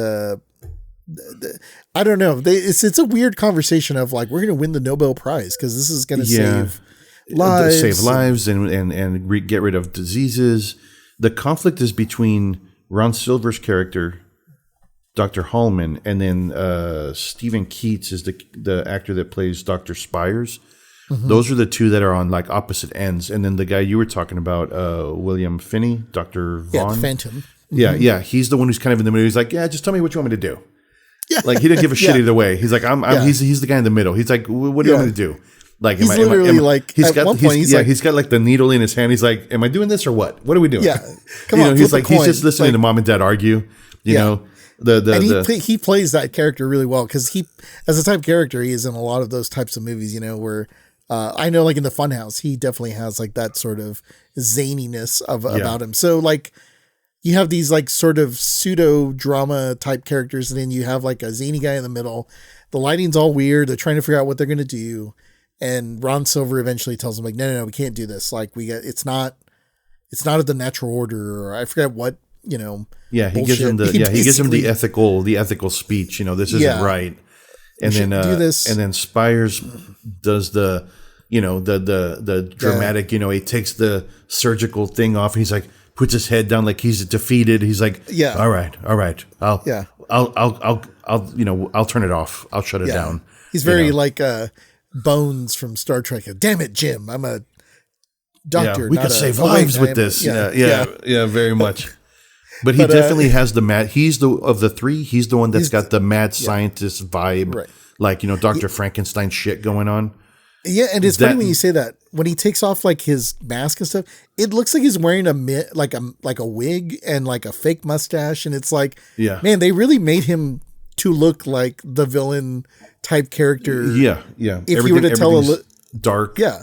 I don't know. It's a weird conversation of like, we're going to win the Nobel Prize because this is going to save lives and get rid of diseases. The conflict is between Ron Silver's character, Dr. Hallman, and then Stephen Keats is the actor that plays Dr. Spires. Mm-hmm. Those are the two that are on like opposite ends. And then the guy you were talking about, William Finney, Dr. Vaughn. Yeah, Phantom. Mm-hmm. Yeah. He's the one who's kind of in the middle. He's like, just tell me what you want me to do. Yeah. Like he didn't give a shit either way. He's like, he's the guy in the middle. He's like, what do you want me to do? Like, he's literally like, at one point, he's got like the needle in his hand. He's like, am I doing this or what? What are we doing? Yeah. Come on. He's like, he's just listening to mom and dad argue, you know, he plays that character really well. Cause he, as a type character, he is in a lot of those types of movies, where, I know like in the Funhouse, he definitely has like that sort of zaniness about him. So like, you have these like sort of pseudo drama type characters, and then you have like a zany guy in the middle. The lighting's all weird. They're trying to figure out what they're going to do. And Ron Silver eventually tells him like, no, we can't do this. Like it's not of the natural order, or I forget what, Yeah. He gives him the ethical speech, this isn't right. And then, do this. And then Spires does the dramatic, he takes the surgical thing off. He's like, puts his head down like he's defeated. He's like, all right. I'll turn it off. I'll shut it down. He's very like Bones from Star Trek. Damn it, Jim. I'm a doctor. Yeah, we could save lives with this. Yeah, very much. But he definitely has the mad. Of the three, he's the one that's got the mad scientist vibe. Right. Like, Dr. Frankenstein shit going on. Yeah, and it's funny when you say that. When he takes off like his mask and stuff, it looks like he's wearing a wig and like a fake mustache, and it's like, man, they really made him to look like the villain type character. Yeah. If you were to tell dark, yeah.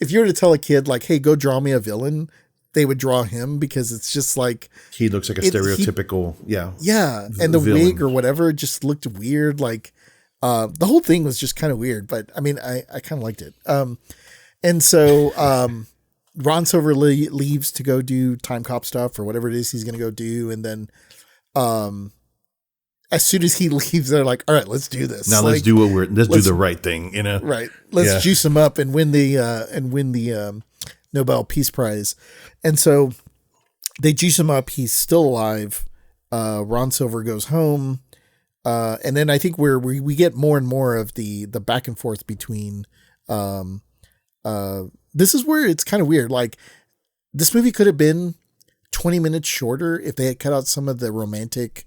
If you were to tell a kid like, "Hey, go draw me a villain," they would draw him because it's just like he looks like a stereotypical, and the villain. Wig or whatever just looked weird, like. The whole thing was just kind of weird, but I mean, I kind of liked it. And so Ron Silver leaves to go do time cop stuff or whatever it is he's going to go do. And then as soon as he leaves, they're like, all right, let's do this. Now let's do the right thing, Right. Let's juice him up and win the Nobel Peace Prize. And so they juice him up. He's still alive. Ron Silver goes home. And then I think we get more and more of the back and forth between, this is where it's kind of weird. Like this movie could have been 20 minutes shorter if they had cut out some of the romantic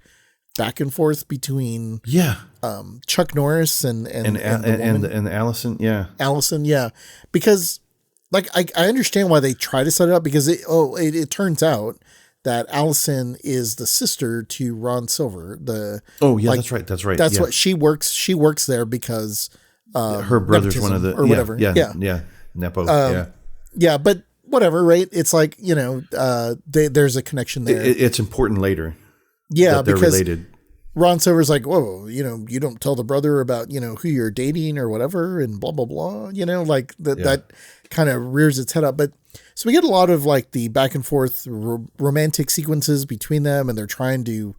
back and forth between, Chuck Norris and Allison. Yeah. Allison. Yeah. Because like, I understand why they try to set it up because it turns out that Allison is the sister to Ron Silver. That's right. That's what she works. She works there because her brother's one of the whatever. Yeah. Nepo. Yeah, but whatever, right? It's like there's a connection there. It's important later. Yeah, that they're because related. Ron Silver's like, whoa, you don't tell the brother about who you're dating or whatever, and blah blah blah. Like that kind of rears its head up, but. So we get a lot of like the back and forth romantic sequences between them, and they're trying to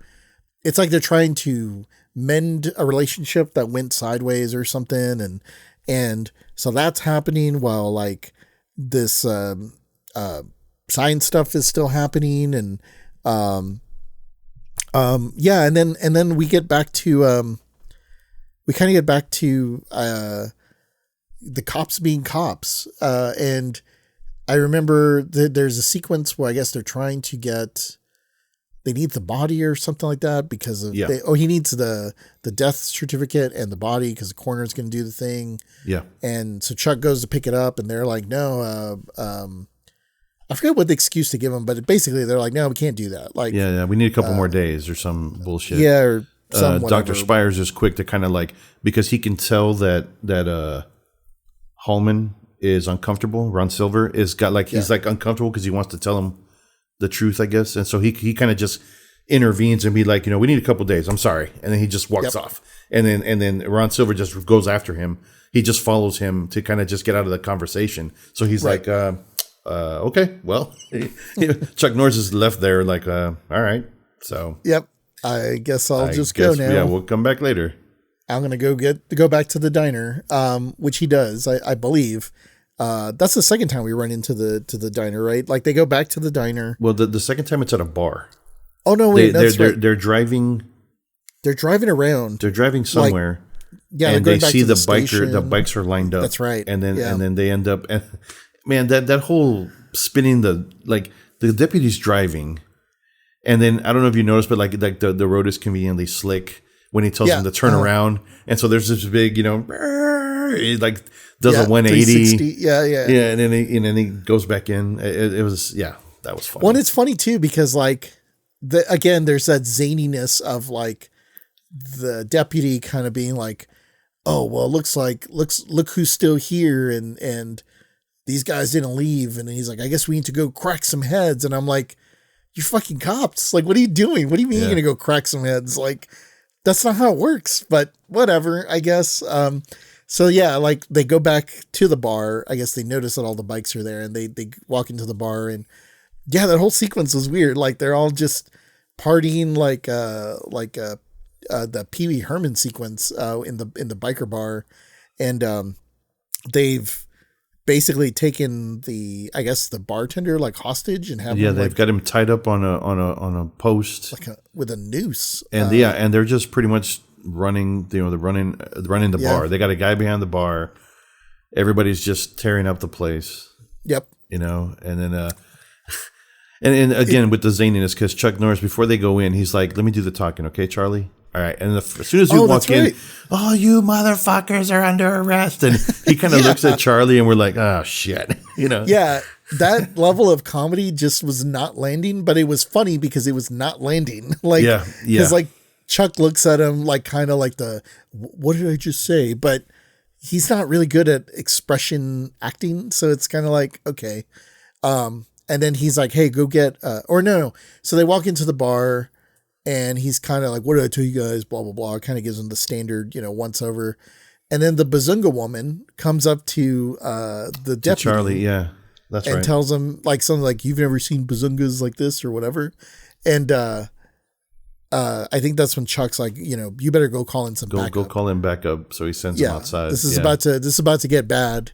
mend a relationship that went sideways or something. And so that's happening while like this, science stuff is still happening. And, and then we get back to, the cops being cops. And I remember there's a sequence where I guess they're trying to get they need the body or something like that because of he needs the death certificate and the body because the coroner's going to do the thing. Yeah. And so Chuck goes to pick it up and they're like, no, I forget what the excuse to give him, but basically they're like, no, we can't do that. Like, we need a couple more days or some bullshit. Yeah. Or some Dr. Spires is quick to kind of like, because he can tell that Hallman is uncomfortable. Ron Silver he's like uncomfortable because he wants to tell him the truth, I guess. And so he kind of just intervenes and be like, we need a couple days. I'm sorry. And then he just walks off. And then Ron Silver just goes after him. He just follows him to kind of just get out of the conversation. So he's like, okay, well, Chuck Norris is left there like, all right. So, yep. I guess I'll just go now. Yeah, we'll come back later. I'm going to go back to the diner, which he does, I believe. That's the second time we run into the diner, right? Like they go back to the diner. Well, the second time it's at a bar. Oh no, wait, they're driving. They're driving around. They're driving somewhere. And they see the biker. The bikes are lined up. That's right. And then they end up. And man, that whole spinning the deputy's driving, and then I don't know if you noticed, but like the road is conveniently slick when he tells them to turn around, and so there's this big, it like does a 180. Yeah, and then he goes back in. It was that was fun. Well, it's funny too because like again, there's that zaniness of like the deputy kind of being like, oh well, look who's still here, and these guys didn't leave, and he's like, I guess we need to go crack some heads, and I'm like, you fucking cops, like what are you doing? What do you mean you're gonna go crack some heads? Like that's not how it works, but whatever, I guess. So yeah, like they go back to the bar. I guess they notice that all the bikes are there, and they walk into the bar, and yeah, that whole sequence was weird. Like they're all just partying like the Pee Wee Herman sequence in the biker bar, and they've basically taken the bartender like hostage and have they've got him tied up on a post like with a noose, and and they're just pretty much running the bar. They got a guy behind the bar. Everybody's just tearing up the place. Yep. And then and again with the zaniness, because Chuck Norris, before they go in, he's like, let me do the talking, okay, Charlie? All right. And as soon as you walk in, oh, you motherfuckers are under arrest. And he kind of looks at Charlie and we're like, oh, shit. Yeah. That level of comedy just was not landing, but it was funny because it was not landing. Like, because like Chuck looks at him like kind of like what did I just say? But he's not really good at expression acting. So it's kind of like, okay. And then he's like, hey, go get, no. So they walk into the bar. And he's kind of like, what did I tell you guys? Blah, blah, blah. Kind of gives him the standard, once over. And then the Bazunga woman comes up to the deputy. Charlie, yeah. That's right. And tells him like something like, you've never seen Bazungas like this or whatever. And I think that's when Chuck's like, you better go call in some backup. Go call him back up. So he sends him outside. This is about to get bad.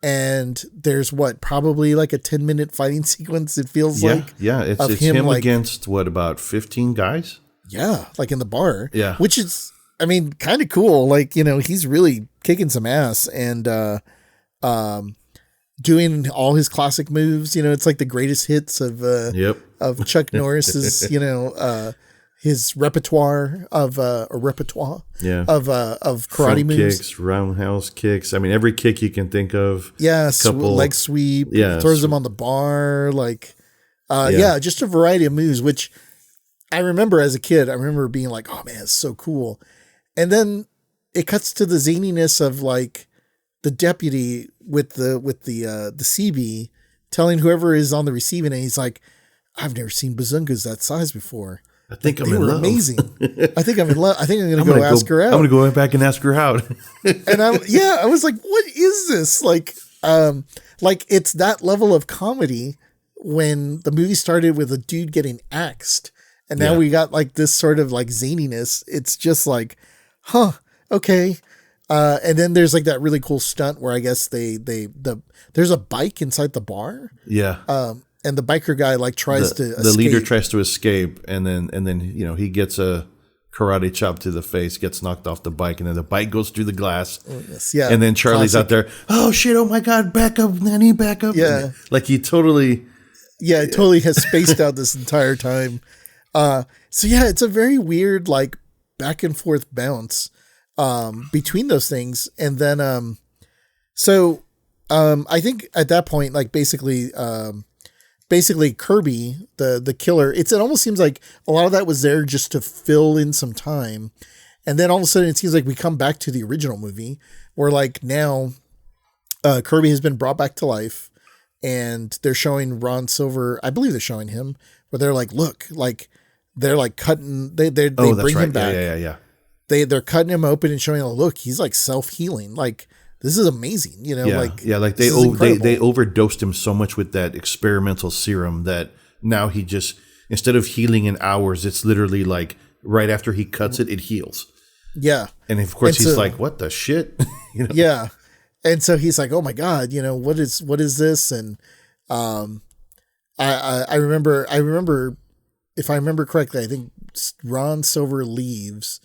And there's probably like a 10-minute fighting sequence. It feels like, it's him like, against about 15 guys. Yeah. Like in the bar. Yeah. Which is, I mean, kind of cool. Like, he's really kicking some ass and, doing all his classic moves. It's like the greatest hits of Chuck Norris's, his repertoire of karate front moves, kicks, roundhouse kicks. I mean, every kick you can think of. Yeah, leg sweep. Yeah, throws him on the bar. Like, just a variety of moves. Which I remember as a kid. I remember being like, "Oh man, it's so cool." And then it cuts to the zaniness of like the deputy with the CB telling whoever is on the receiving end, he's like, "I've never seen bazungas that size before." I think I'm in love. Amazing. I think I'm in love. I think I'm going to go ask her out. I'm going to go back and ask her out. And I was like, what is this? Like it's that level of comedy when the movie started with a dude getting axed. And now we got like this sort of like zaniness. It's just like, okay. And then there's like that really cool stunt where I guess there's a bike inside the bar. Yeah. And the biker guy like tries to escape. The leader tries to escape, and then he gets a karate chop to the face, gets knocked off the bike, and then the bike goes through the glass. Oh, yes. Yeah. And then Charlie's out there, oh shit, oh my God, back up, Nanny, back up. Yeah. Like he totally has spaced out this entire time. So yeah, it's a very weird, like, back and forth bounce between those things. And then I think at that point, like, basically Kirby, the killer, it almost seems like a lot of that was there just to fill in some time. And then all of a sudden it seems like we come back to the original movie where, like, now Kirby has been brought back to life and they're showing Ron Silver. I believe they're showing him where they're like, look, like, they're like cutting, they bring him back. Yeah. They're cutting him open and showing, look, he's like self-healing. Like, this is amazing, you know? Like they overdosed him so much with that experimental serum that now he just, instead of healing in hours, it's literally like right after he cuts it, it heals. Yeah. And of course he's like, what the shit? You know? Yeah. And so he's like, oh my God, you know, what is this? And I remember, if I remember correctly, I think Ron Silver leaves,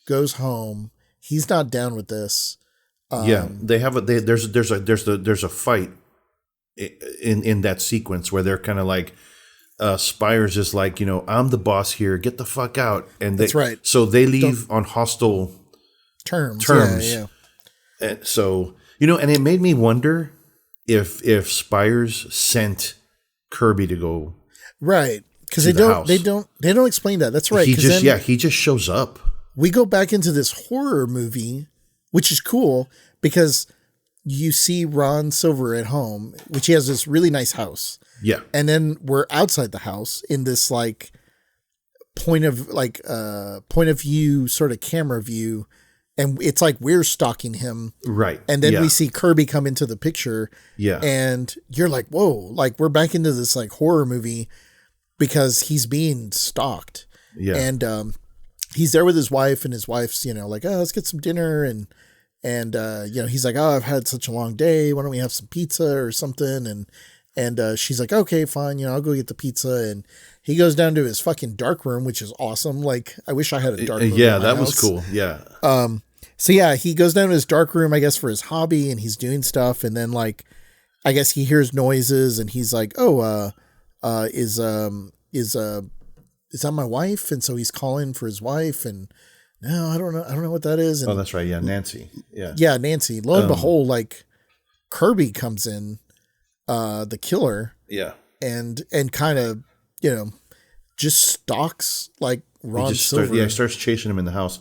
goes home. He's not down with this. They have there's a fight in that sequence where they're kind of like, Spires is like, you know, I'm the boss here, get the fuck out. And that's right. So they leave on hostile terms. Yeah. And so, you know, and it made me wonder if Spires sent Kirby to go. Right. Because they don't explain that. That's right. He just shows up. We go back into this horror movie, which is cool because you see Ron Silver at home, which he has this really nice house. Yeah. And then we're outside the house in this like point of view, sort of camera view. And it's like we're stalking him. Right. And then we see Kirby come into the picture. Yeah. And you're like, whoa, like we're back into this like horror movie because he's being stalked. Yeah. And he's there with his wife, and his wife's, you know, like, oh, let's get some dinner. And you know, he's like, oh, I've had such a long day. Why don't we have some pizza or something? And she's like, okay, fine. You know, I'll go get the pizza. And he goes down to his fucking dark room, which is awesome. Like, I wish I had a dark room. Yeah, that was cool. Yeah. So yeah, he goes down to his dark room, I guess, for his hobby, and he's doing stuff. And then like, I guess he hears noises and he's like, oh, is that my wife? And so he's calling for his wife, and no, I don't know what that is. And, that's right. Yeah. Nancy. Yeah. Yeah. Nancy. Lo and behold, like Kirby comes in, the killer. Yeah. And kind of, you know, just stalks like Ron Silver. He starts chasing him in the house.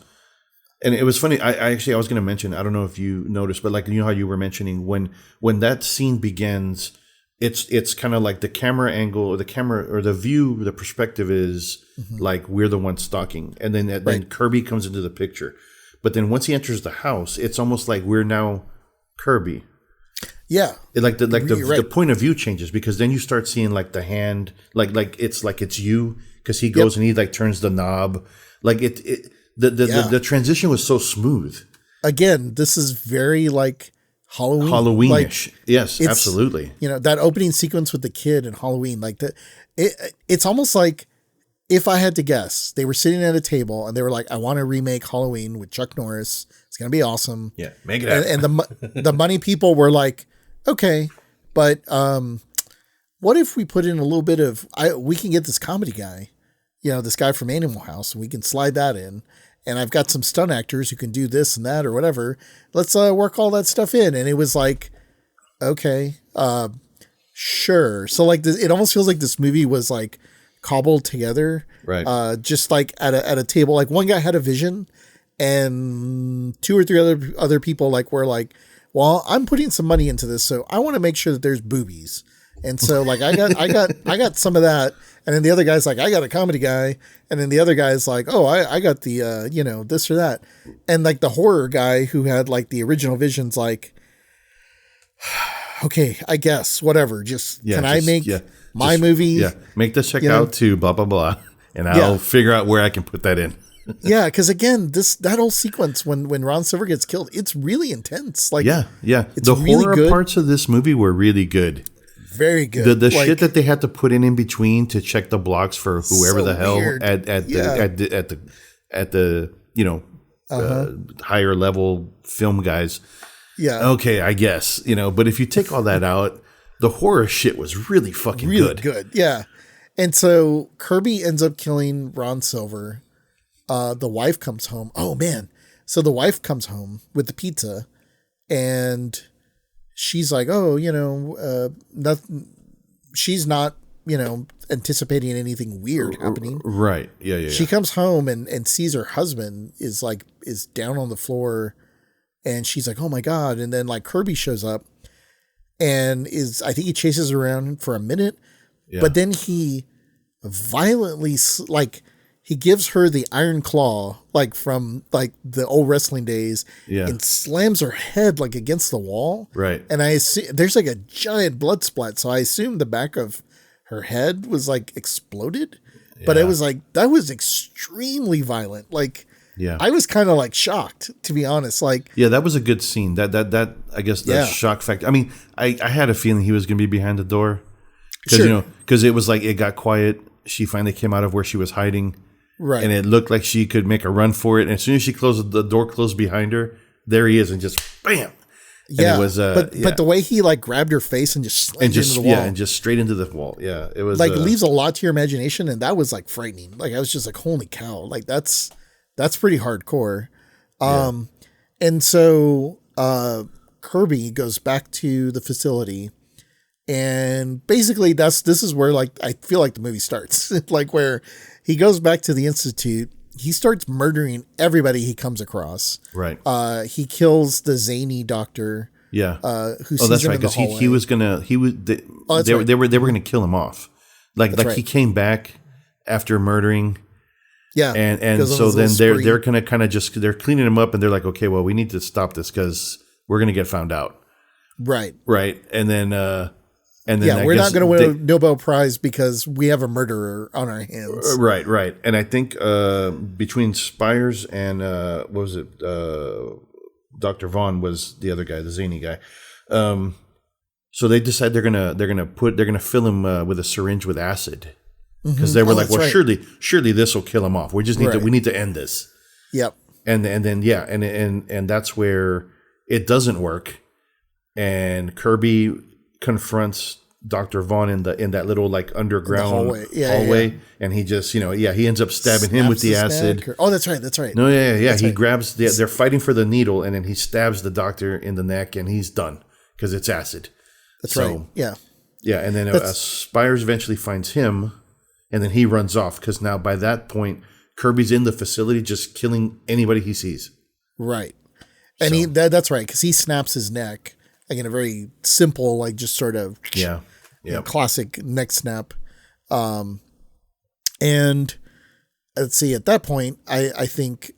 And it was funny. I was going to mention, I don't know if you noticed, but like, you know how you were mentioning when that scene begins, it's kind of like the camera angle or the view, the perspective is like we're the ones stalking. And then Kirby comes into the picture. But then once he enters the house, it's almost like we're now Kirby. Yeah. The point of view changes because then you start seeing like the hand, like it's you, because he goes and he like turns the knob. Like the transition was so smooth. Again, this is very like Halloweenish. Like, yes, absolutely. You know, that opening sequence with the kid in Halloween, like it's almost like, if I had to guess, they were sitting at a table and they were like, I want to remake Halloween with Chuck Norris. It's going to be awesome. Yeah, make it happen. And the money people were like, okay, but what if we put in a little bit of, we can get this comedy guy, you know, this guy from Animal House, and we can slide that in. And I've got some stunt actors who can do this and that or whatever. Let's work all that stuff in. And it was like, okay, sure. So like this, it almost feels like this movie was like cobbled together, right? Just like at a table. Like one guy had a vision, and two or three other people like were like, well, I'm putting some money into this, so I want to make sure that there's boobies. And so like I got some of that. And then the other guy's like, I got a comedy guy. And then the other guy's like, oh, I got the, you know, this or that. And like the horror guy who had like the original vision's like, okay, I guess, whatever. Can I make my movie? Yeah. Make the check out to blah, blah, blah. And I'll figure out where I can put that in. Yeah. Cause again, that whole sequence when Ron Silver gets killed, it's really intense. Like, yeah. It's the really horror good. Parts of this movie were really good. Very good. The shit that they had to put in between to check the blocks for whoever the hell at the you know higher level film guys. Yeah. Okay, I guess, you know, but if you take all that out, the horror shit was really fucking good. Yeah. And so Kirby ends up killing Ron Silver. The wife comes home. Oh man. So the wife comes home with the pizza and she's like, oh, nothing. She's not, anticipating anything weird happening. Right. Yeah. She comes home and sees her husband is down on the floor and she's like, oh my God. And then like Kirby shows up and I think he chases her around for a minute, but then he violently, he gives her the iron claw, like from like the old wrestling days, and slams her head like against the wall. Right. And I see there's like a giant blood splat. So I assume the back of her head was like exploded, but it was like, that was extremely violent. Like, I was kind of like shocked, to be honest. Like, that was a good scene. That I guess the shock factor. I mean, I had a feeling he was going to be behind the door because because it was like it got quiet. She finally came out of where she was hiding. Right. And it looked like she could make a run for it. And as soon as she closed, the door closed behind her, there he is. And just bam. Yeah. And it was, but the way he like grabbed her face and just slammed into the wall. Yeah. And just straight into the wall. Yeah. It was like leaves a lot to your imagination. And that was like frightening. Like I was just like, holy cow. Like that's pretty hardcore. And so, Kirby goes back to the facility and basically this is where like, I feel like the movie starts like where he goes back to the institute. He starts murdering everybody he comes across. Right. He kills the zany doctor. Yeah. Who sees that's him right. Because he was gonna they were gonna kill him off. He came back after murdering. Yeah. And so then they're gonna kind of just they're cleaning him up and they're like, okay, well we need to stop this because we're gonna get found out. Right. Right. And then we're not going to win a Nobel Prize because we have a murderer on our hands. Right. And I think between Spires and what was it? Dr. Vaughn was the other guy, the zany guy. So they decide they're gonna fill him with a syringe with acid because they were surely this will kill him off. We just need to end this. Yep. And then that's where it doesn't work, and Kirby confronts Dr. Vaughn in that little like underground hallway. And he just he ends up stabbing him with the acid. That's right. No, he grabs they're fighting for the needle and then he stabs the doctor in the neck and he's done because it's acid. That's right. Yeah. Yeah, and then Spires eventually finds him and then he runs off because now by that point Kirby's in the facility just killing anybody he sees. Right. And that's right because he snaps his neck. Like in a very simple, like just sort of classic neck snap. And let's see, at that point, I think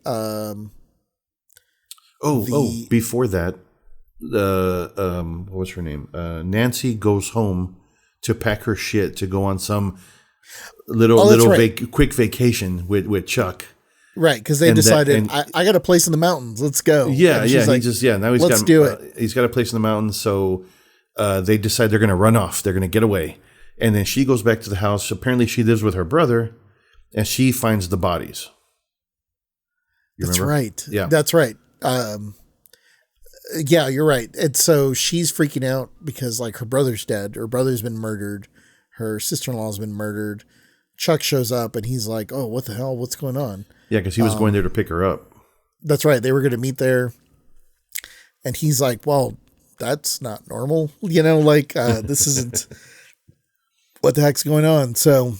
before that, what was her name? Nancy goes home to pack her shit to go on some quick vacation with Chuck. Right, because they decided I got a place in the mountains. Let's go. Yeah. Now he's got a place in the mountains. So they decide they're going to run off. They're going to get away, and then she goes back to the house. Apparently, she lives with her brother, and she finds the bodies. That's right. Yeah, that's right. Yeah, you're right. And so she's freaking out because like her brother's dead. Her brother's been murdered. Her sister-in-law's been murdered. Chuck shows up and he's like, "Oh, what the hell? What's going on?" Yeah, because he was going there to pick her up. That's right. They were going to meet there. And he's like, well, that's not normal. This isn't what the heck's going on. So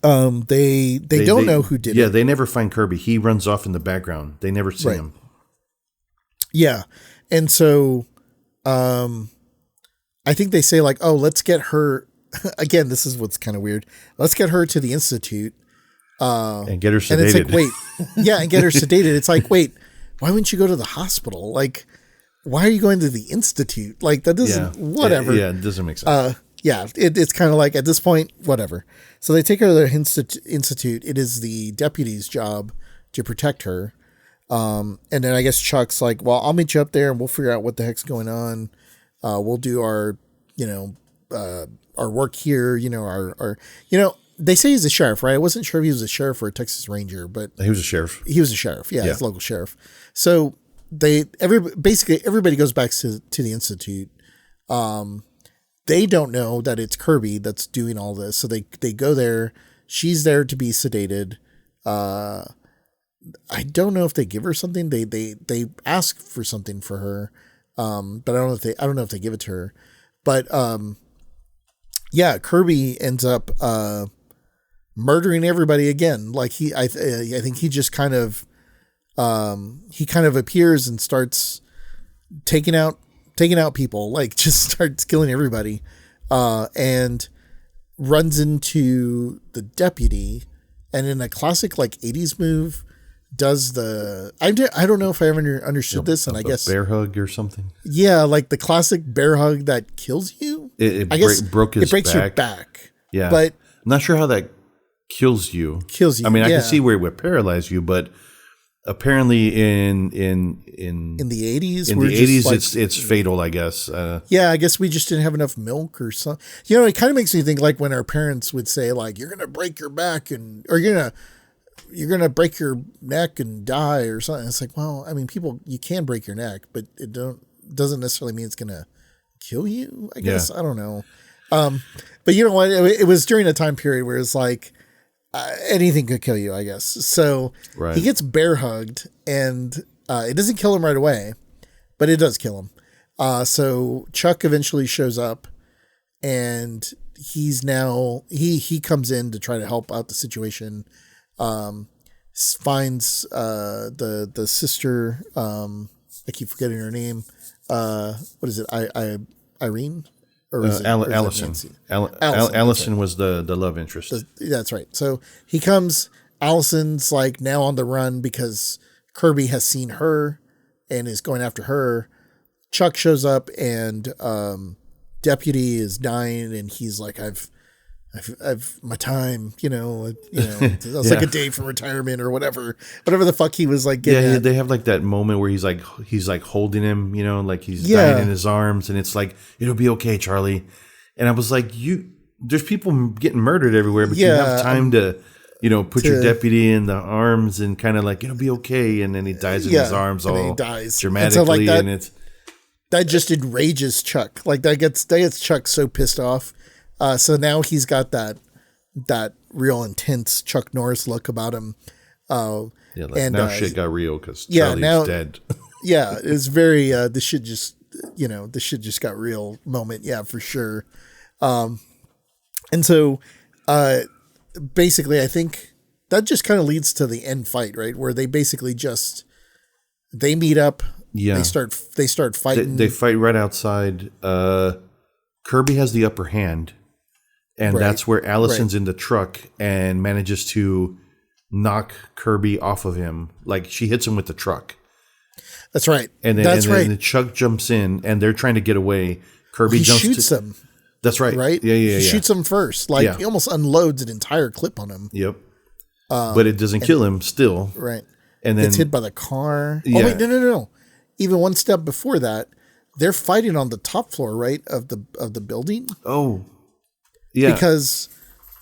they don't know who did it. Yeah, they never find Kirby. He runs off in the background. They never see him. Yeah. And so I think they say like, oh, let's get her. Again, this is what's kind of weird. Let's get her to the institute. And get her sedated. And it's like, wait, and get her sedated. It's like, wait, why wouldn't you go to the hospital? Like, why are you going to the institute? Like, that doesn't, whatever. Yeah, it doesn't make sense. It's kind of like at this point, whatever. So they take her to the institute. It is the deputy's job to protect her. And then I guess Chuck's like, well, I'll meet you up there and we'll figure out what the heck's going on. We'll do our work here, they say he's a sheriff, right? I wasn't sure if he was a sheriff or a Texas Ranger, but he was a sheriff. He was a sheriff. Yeah. He's a local sheriff. So everybody goes back to the institute. they don't know that it's Kirby that's doing all this. So they go there. She's there to be sedated. I don't know if they give her something. They ask for something for her. But I don't know if they give it to her. But yeah, Kirby ends up murdering everybody again. Like I think he just kind of appears and starts taking out people, like just starts killing everybody, and runs into the deputy, and in a classic like 80s move does the I don't know if I ever understood this, and I guess bear hug or something. Yeah, like the classic bear hug that kills you. It breaks your back. Yeah, but I'm not sure how that kills you. I mean, I can see where it would paralyze you, but apparently in the 80s, it's fatal, I guess. Yeah, I guess we just didn't have enough milk or something. You know, it kind of makes me think like when our parents would say like, "You're gonna break your back or you're gonna break your neck and die" or something. It's like, well, I mean, you can break your neck, but it doesn't necessarily mean it's gonna kill you. I guess. I don't know. But you know what? It was during a time period where it's like anything could kill you, I guess. So he gets bear hugged, and it doesn't kill him right away, but it does kill him. So Chuck eventually shows up, and he's now he comes in to try to help out the situation. Finds the sister. I keep forgetting her name. What is it? Irene. Or Allison. Allison was the love interest. That's right. So he comes. Allison's like now on the run because Kirby has seen her and is going after her. Chuck shows up and deputy is dying, and he's like, I've my time, it's like a day from retirement or whatever the fuck he was like getting at. They have like that moment where he's like holding him, like he's dying in his arms, and it's like, it'll be okay, Charlie. And I was like, there's people getting murdered everywhere, but you have time to put your deputy in the arms and kind of like, it'll be okay. And then he dies in his arms all dramatically, and, so like that just enrages Chuck. Like that gets Chuck so pissed off. So now he's got that real intense Chuck Norris look about him. Now shit got real because Charlie's dead. Yeah, it's very this shit just got real moment. Yeah, for sure. And so basically, I think that just kind of leads to the end fight, right? Where they basically they meet up. Yeah, they start fighting. They fight right outside. Kirby has the upper hand. And that's where Allison's in the truck and manages to knock Kirby off of him. Like she hits him with the truck. That's right. And then Chuck jumps in and they're trying to get away. Kirby shoots him. That's right. Right? Yeah. He shoots him first. Like he almost unloads an entire clip on him. Yep. But it doesn't kill him still. Right. And then gets hit by the car. Yeah. Oh wait, no. Even one step before that, they're fighting on the top floor, right, of the building. Oh. Yeah. Because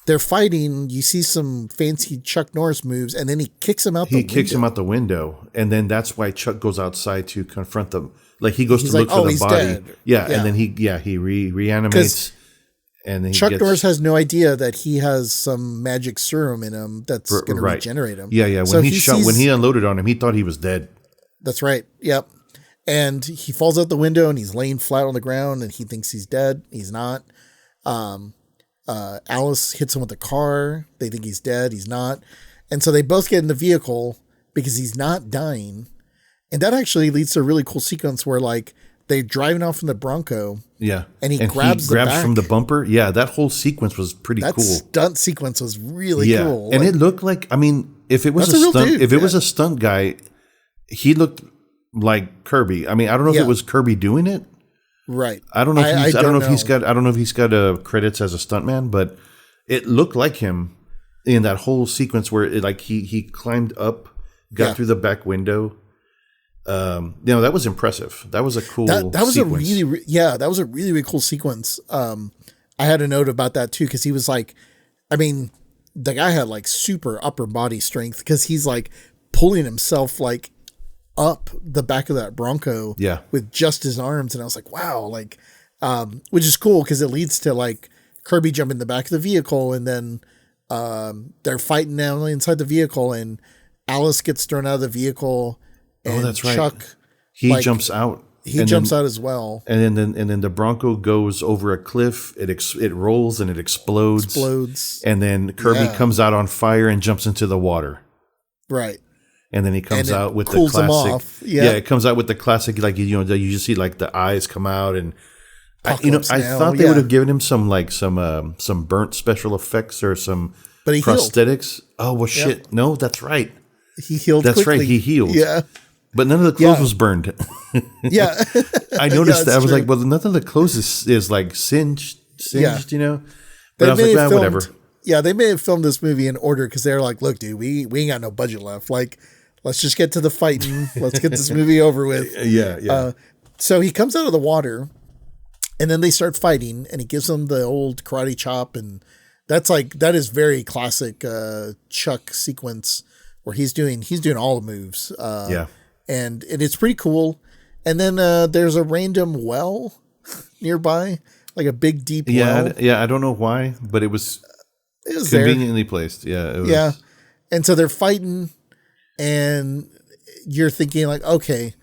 they're fighting, you see some fancy Chuck Norris moves, and then he kicks him out the window. He kicks him out the window, and then that's why Chuck goes outside to confront them. Like he goes to look for the body. Dead. Yeah, and then he reanimates. And then Chuck Norris has no idea that he has some magic serum in him that's going to regenerate him. Yeah. When he unloaded on him, he thought he was dead. That's right. Yep. And he falls out the window, and he's laying flat on the ground, and he thinks he's dead. He's not. Alice hits him with the car. They think he's dead. He's not. And so they both get in the vehicle because he's not dying. And that actually leads to a really cool sequence where like they're driving off in the Bronco. Yeah. And he grabs from the bumper. Yeah. That whole sequence was pretty cool. That stunt sequence was really cool. And it looked like, I mean, if it was a stunt guy, he looked like Kirby. I mean, I don't know if it was Kirby doing it. Right. I don't know if he's got credits as a stuntman, but it looked like him in that whole sequence where he climbed up, got through the back window. That was impressive. That was a cool that was sequence. That was a really, really cool sequence. I had a note about that too, because he was like, I mean, the guy had like super upper body strength because he's like pulling himself like up the back of that Bronco with just his arms. And I was like, wow, like which is cool because it leads to like Kirby jumping in the back of the vehicle, and then they're fighting now inside the vehicle, and Alice gets thrown out of the vehicle. And that's right. Chuck, he jumps out. He jumps out as well. And then the Bronco goes over a cliff. It rolls and it explodes. And then Kirby comes out on fire and jumps into the water. Right. And then he comes out with the classic. Him off. Yeah, it comes out with the classic, like, you just see like the eyes come out, and I thought they would have given him some burnt special effects or some prosthetics. Healed. Oh well, shit. Yep. No, that's right. He healed. That's quickly. right. He healed. Yeah. But none of the clothes was burned. Yeah. I noticed that. I was like, well, none of the clothes is like singed, you know? But I was like, whatever. Yeah, they may have filmed this movie in order because they're like, look, dude, we ain't got no budget left. Like, let's just get to the fighting. Let's get this movie over with. Yeah. So he comes out of the water, and then they start fighting, and he gives them the old karate chop, and that is very classic Chuck sequence where he's doing all the moves. And it's pretty cool. And then there's a random well nearby, like a big deep well. Yeah, I don't know why, but it was conveniently placed. Yeah, it was. Yeah. And so they're fighting, and you're thinking like, okay,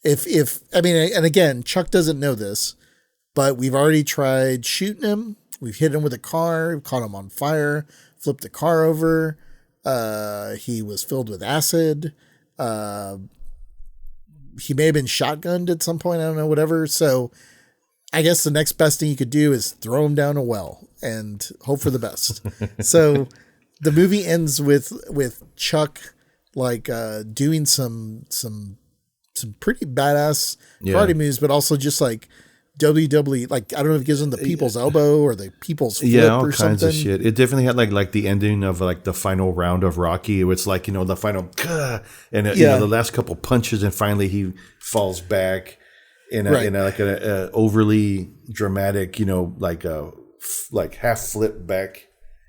and again, Chuck doesn't know this, but we've already tried shooting him. We've hit him with a car, caught him on fire, flipped the car over. He was filled with acid. He may have been shotgunned at some point. I don't know, whatever. So I guess the next best thing you could do is throw him down a well and hope for the best. So the movie ends with Chuck like doing some pretty badass karate moves, but also just like WWE, like, I don't know if it gives him the people's elbow or the people's flip all or kinds something. Of shit. It definitely had like the ending of like the final round of Rocky. It's like, the final and the last couple punches, and finally he falls back in a overly dramatic, like half flip back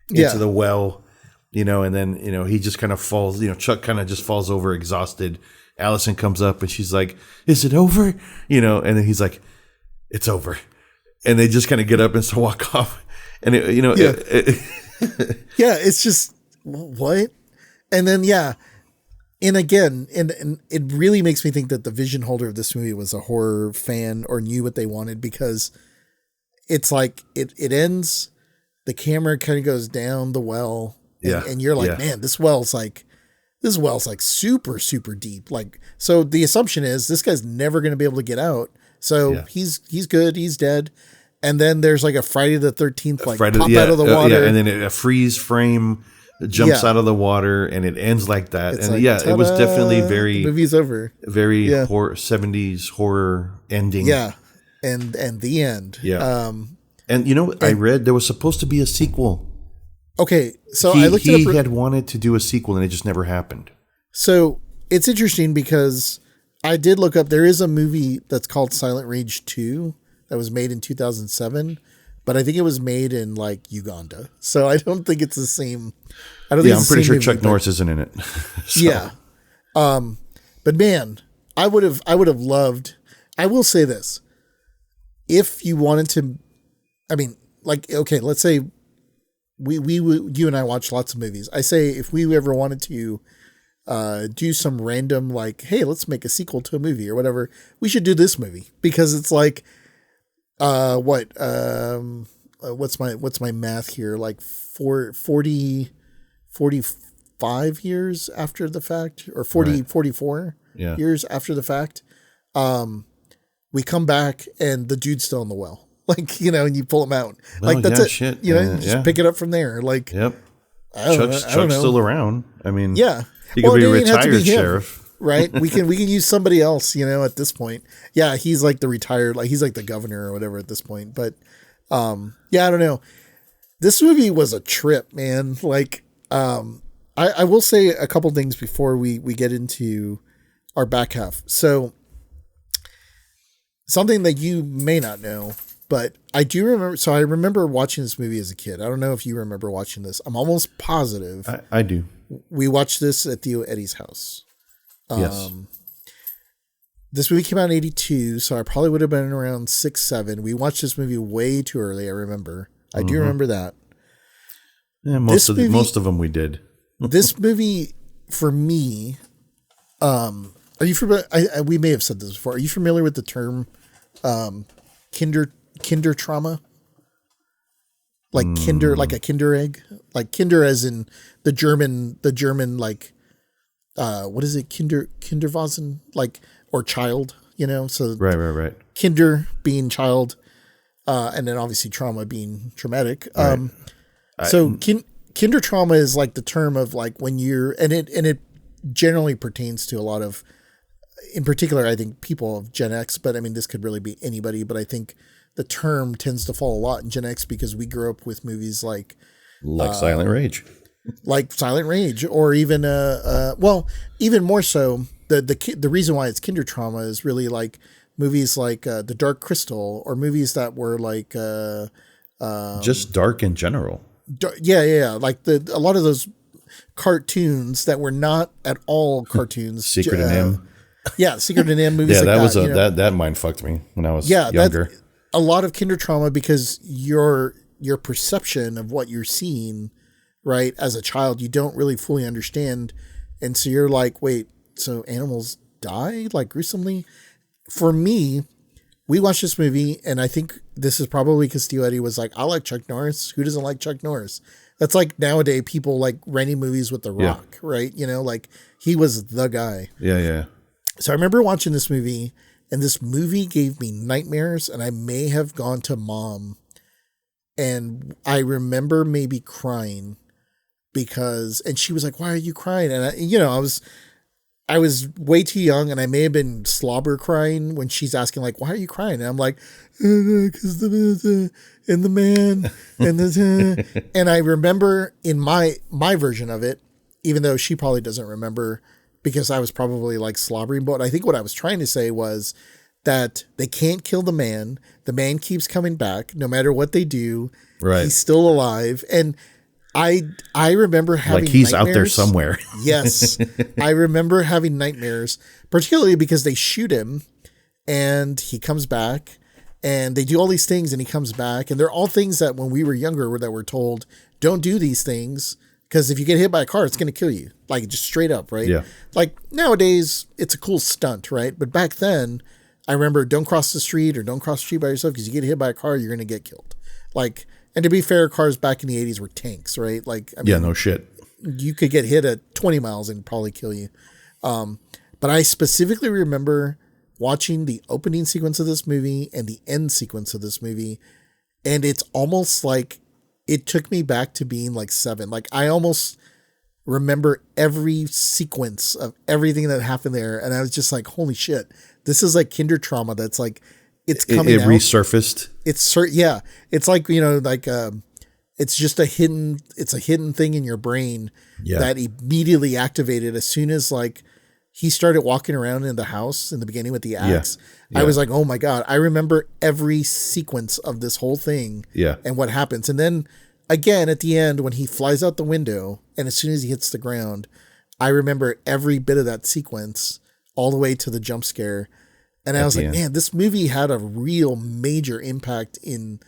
into the well, and then he just kind of falls. Chuck kind of just falls over exhausted. Allison comes up and she's like, "Is it over?" And then he's like, "It's over," and they just kind of get up and walk off, and it's just what, and then and again, and it really makes me think that the vision holder of this movie was a horror fan or knew what they wanted, because it's like it ends, the camera kind of goes down the well, and you're like, man, this well's like super super deep, like, so the assumption is this guy's never going to be able to get out. So he's good. He's dead. And then there's like a Friday the 13th, like pop out of the water. Yeah, and then a freeze frame jumps out of the water, and it ends like that. It's and like, it was definitely very, the movie's over. Very horror, 70s horror ending. Yeah. And the end. Yeah. I read there was supposed to be a sequel. Okay. So I looked it up. He had wanted to do a sequel, and it just never happened. So it's interesting because I did look up, there is a movie that's called Silent Rage 2 that was made in 2007, but I think it was made in like Uganda. So I don't think it's the same. I'm pretty sure Chuck Norris isn't in it. So. Yeah. But man, I would have loved, I will say this. If you wanted to, okay, let's say you and I watch lots of movies. I say if we ever wanted to do some random, like, hey, let's make a sequel to a movie or whatever, we should do this movie, because it's like what's my math here, like 45 years after the fact, or 44 years after the fact, we come back and the dude's still in the well, like, and you pull him out, like, that's it. Shit. Just pick it up from there, like, Chuck's still around. He could be a retired sheriff, right? We can use somebody else, at this point. Yeah, he's like the retired, like he's like the governor or whatever at this point. But I don't know. This movie was a trip, man. Like, I will say a couple things before we get into our back half. So something that you may not know, but I do remember. So I remember watching this movie as a kid. I don't know if you remember watching this. I'm almost positive. I do. We watched this at Theo Eddie's house. Yes. This movie came out in 82, so I probably would have been around 6, 7. We watched this movie way too early, I remember. I do remember that. Yeah, most of them we did. This movie, for me, are you familiar? We may have said this before. Are you familiar with the term kinder trauma? Like kinder, like a kinder egg? Like kinder as in the German, like, what is it? Kinderwasen? Like, or child, you know? So Right. Kinder being child, and then obviously trauma being traumatic. Right. Kinder trauma is like the term of like when you're, and it generally pertains to a lot of, in particular, I think people of Gen X, but I mean, this could really be anybody, but I think the term tends to fall a lot in Gen X because we grew up with movies like Silent Rage. Like Silent Rage, or even well, even more so, the reason why it's kinder trauma is really like movies like The Dark Crystal, or movies that were like just dark in general. Yeah, like a lot of those cartoons that were not at all cartoons. Secret and M. Yeah, Secret and M movies. Yeah, like that mind fucked me when I was younger. That's a lot of kinder trauma because your perception of what you're seeing, right, as a child, you don't really fully understand, and so you're like, wait, so animals die like gruesomely? For me, we watched this movie, and I think this is probably because Steve Eddie was like, I like Chuck Norris. Who doesn't like Chuck Norris? That's like nowadays people like renting movies with The Rock, right? You know, like he was the guy. Yeah. So I remember watching this movie, and this movie gave me nightmares, and I may have gone to Mom, and I remember maybe crying and she was like, why are you crying? And I was way too young, and I may have been slobber crying when she's asking like, why are you crying? And I'm like, because the man and the and I remember in my version of it, even though she probably doesn't remember because I was probably like slobbering, but I think what I was trying to say was that they can't kill the man. The man keeps coming back no matter what they do. Right. He's still alive. And I remember having like he's nightmares. out there somewhere. Yes. I remember having nightmares, particularly because they shoot him and he comes back, and they do all these things and he comes back. And they're all things that when we were younger that we're told, don't do these things because if you get hit by a car, it's going to kill you. Like just straight up. Right. Yeah. Like nowadays it's a cool stunt. Right. But back then I remember don't cross the street or don't cross the street by yourself because you get hit by a car, you're going to get killed. Like, and to be fair, cars back in the 80s were tanks, right? Like, I mean, yeah, no shit. You could get hit at 20 miles and probably kill you. But I specifically remember watching the opening sequence of this movie and the end sequence of this movie. And it's almost like it took me back to being like 7. Like I almost remember every sequence of everything that happened there. And I was just like, holy shit, this is like kinder trauma. That's like, it's coming out. Resurfaced. It's like, like, it's just a hidden thing in your brain that immediately activated as soon as like he started walking around in the house in the beginning with the axe. Yeah. I was like, oh my God, I remember every sequence of this whole thing and what happens. And then again, at the end, when he flies out the window and as soon as he hits the ground, I remember every bit of that sequence all the way to the jump scare. And I was like, man, this movie had a real major impact in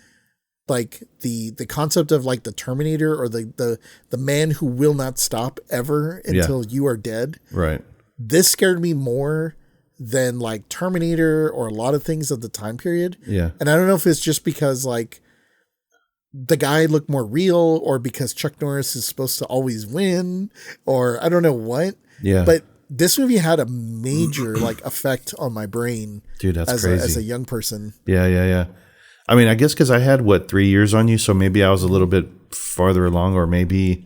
like the concept of like the Terminator or the man who will not stop ever until you are dead. Right. This scared me more than like Terminator or a lot of things of the time period. Yeah. And I don't know if it's just because like the guy looked more real or because Chuck Norris is supposed to always win or I don't know what. Yeah. But this movie had a major like effect on my brain. Dude, that's crazy. As a young person. Yeah. I mean, I guess because I had 3 years on you, so maybe I was a little bit farther along, or maybe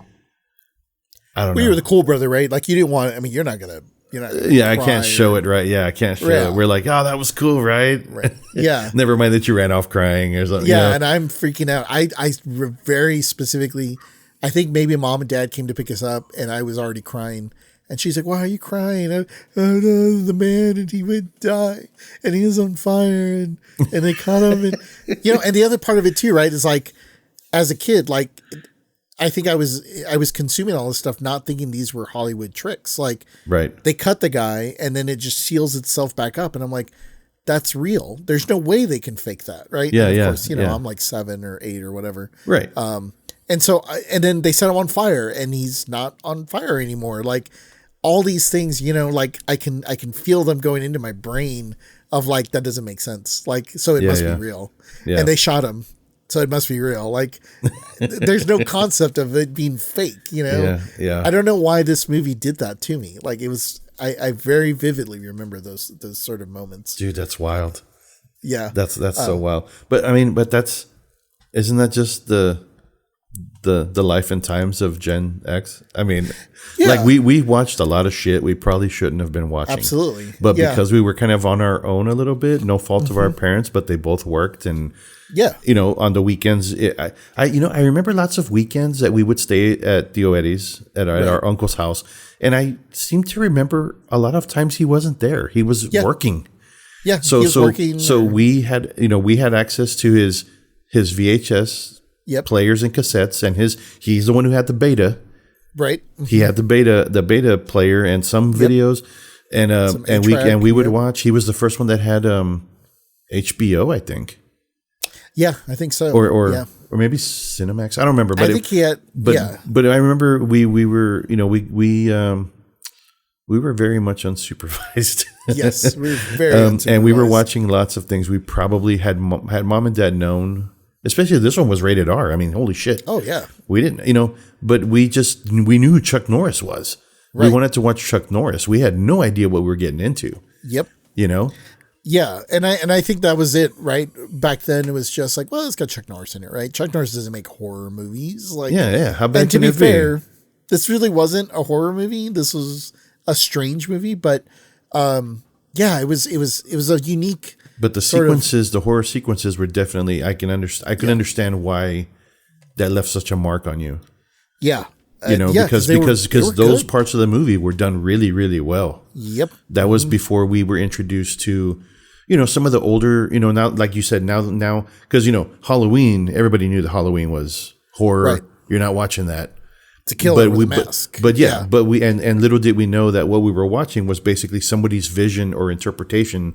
I don't know. You were the cool brother, right? Like you didn't want. I mean, you're not gonna. I can't show it, right? Yeah, I can't show it. We're like, oh, that was cool, right? Yeah. Never mind that you ran off crying or something. Yeah, and I'm freaking out. I very specifically, I think maybe Mom and Dad came to pick us up, and I was already crying. And she's like, why are you crying? The man, and he would die, and he was on fire, and they caught him. And, and the other part of it too, right, is like, as a kid, like, I think I was consuming all this stuff, not thinking these were Hollywood tricks. Like, Right. they cut the guy and then it just seals itself back up. And I'm like, that's real. There's no way they can fake that. Right. Yeah. And of Yeah. course, yeah. I'm like 7 or 8 or whatever. Right. And so, and then they set him on fire and he's not on fire anymore. Like, all these things, like I can feel them going into my brain of like, that doesn't make sense. Like, so it must be real. Yeah. And they shot him. So it must be real. Like, there's no concept of it being fake, Yeah. Yeah. I don't know why this movie did that to me. Like, it was, I very vividly remember those sort of moments. Dude, that's wild. Yeah. That's so wild. But I mean, isn't that just the life and times of Gen X? I mean, like we watched a lot of shit we probably shouldn't have been watching. Absolutely. But because we were kind of on our own a little bit, no fault of our parents, but they both worked and on the weekends, I remember lots of weekends that we would stay at Theo Eddie's at our uncle's house, and I seem to remember a lot of times he wasn't there. He was working. Yeah. So he was working, we had access to his VHS players and cassettes, and he's the one who had the beta. Right. He had the beta player and some videos, and we would watch. He was the first one that had HBO, I think. Yeah, I think so. Or maybe Cinemax. I don't remember. But I think he had. But I remember we were we were very much unsupervised. Yes, we were very unsupervised. And we were watching lots of things. We probably had mom and dad known. Especially this one was rated R. I mean, holy shit. Oh yeah. We didn't, but we knew who Chuck Norris was. Right. We wanted to watch Chuck Norris. We had no idea what we were getting into. Yep. Yeah, and I think that was it, right? Back then, it was just like, well, it's got Chuck Norris in it, right? Chuck Norris doesn't make horror movies, like How bad and can to it be fair, this really wasn't a horror movie. This was a strange movie, but it was a unique. But the sequences, the horror sequences, were definitely I can understand why that left such a mark on you. Yeah. Because those parts of the movie were done really, really well. Yep. That was before we were introduced to, some of the older, now, like you said, now, because, Halloween, everybody knew that Halloween was horror. Right. You're not watching that. It's a killer with a mask. But we, and little did we know that what we were watching was basically somebody's vision or interpretation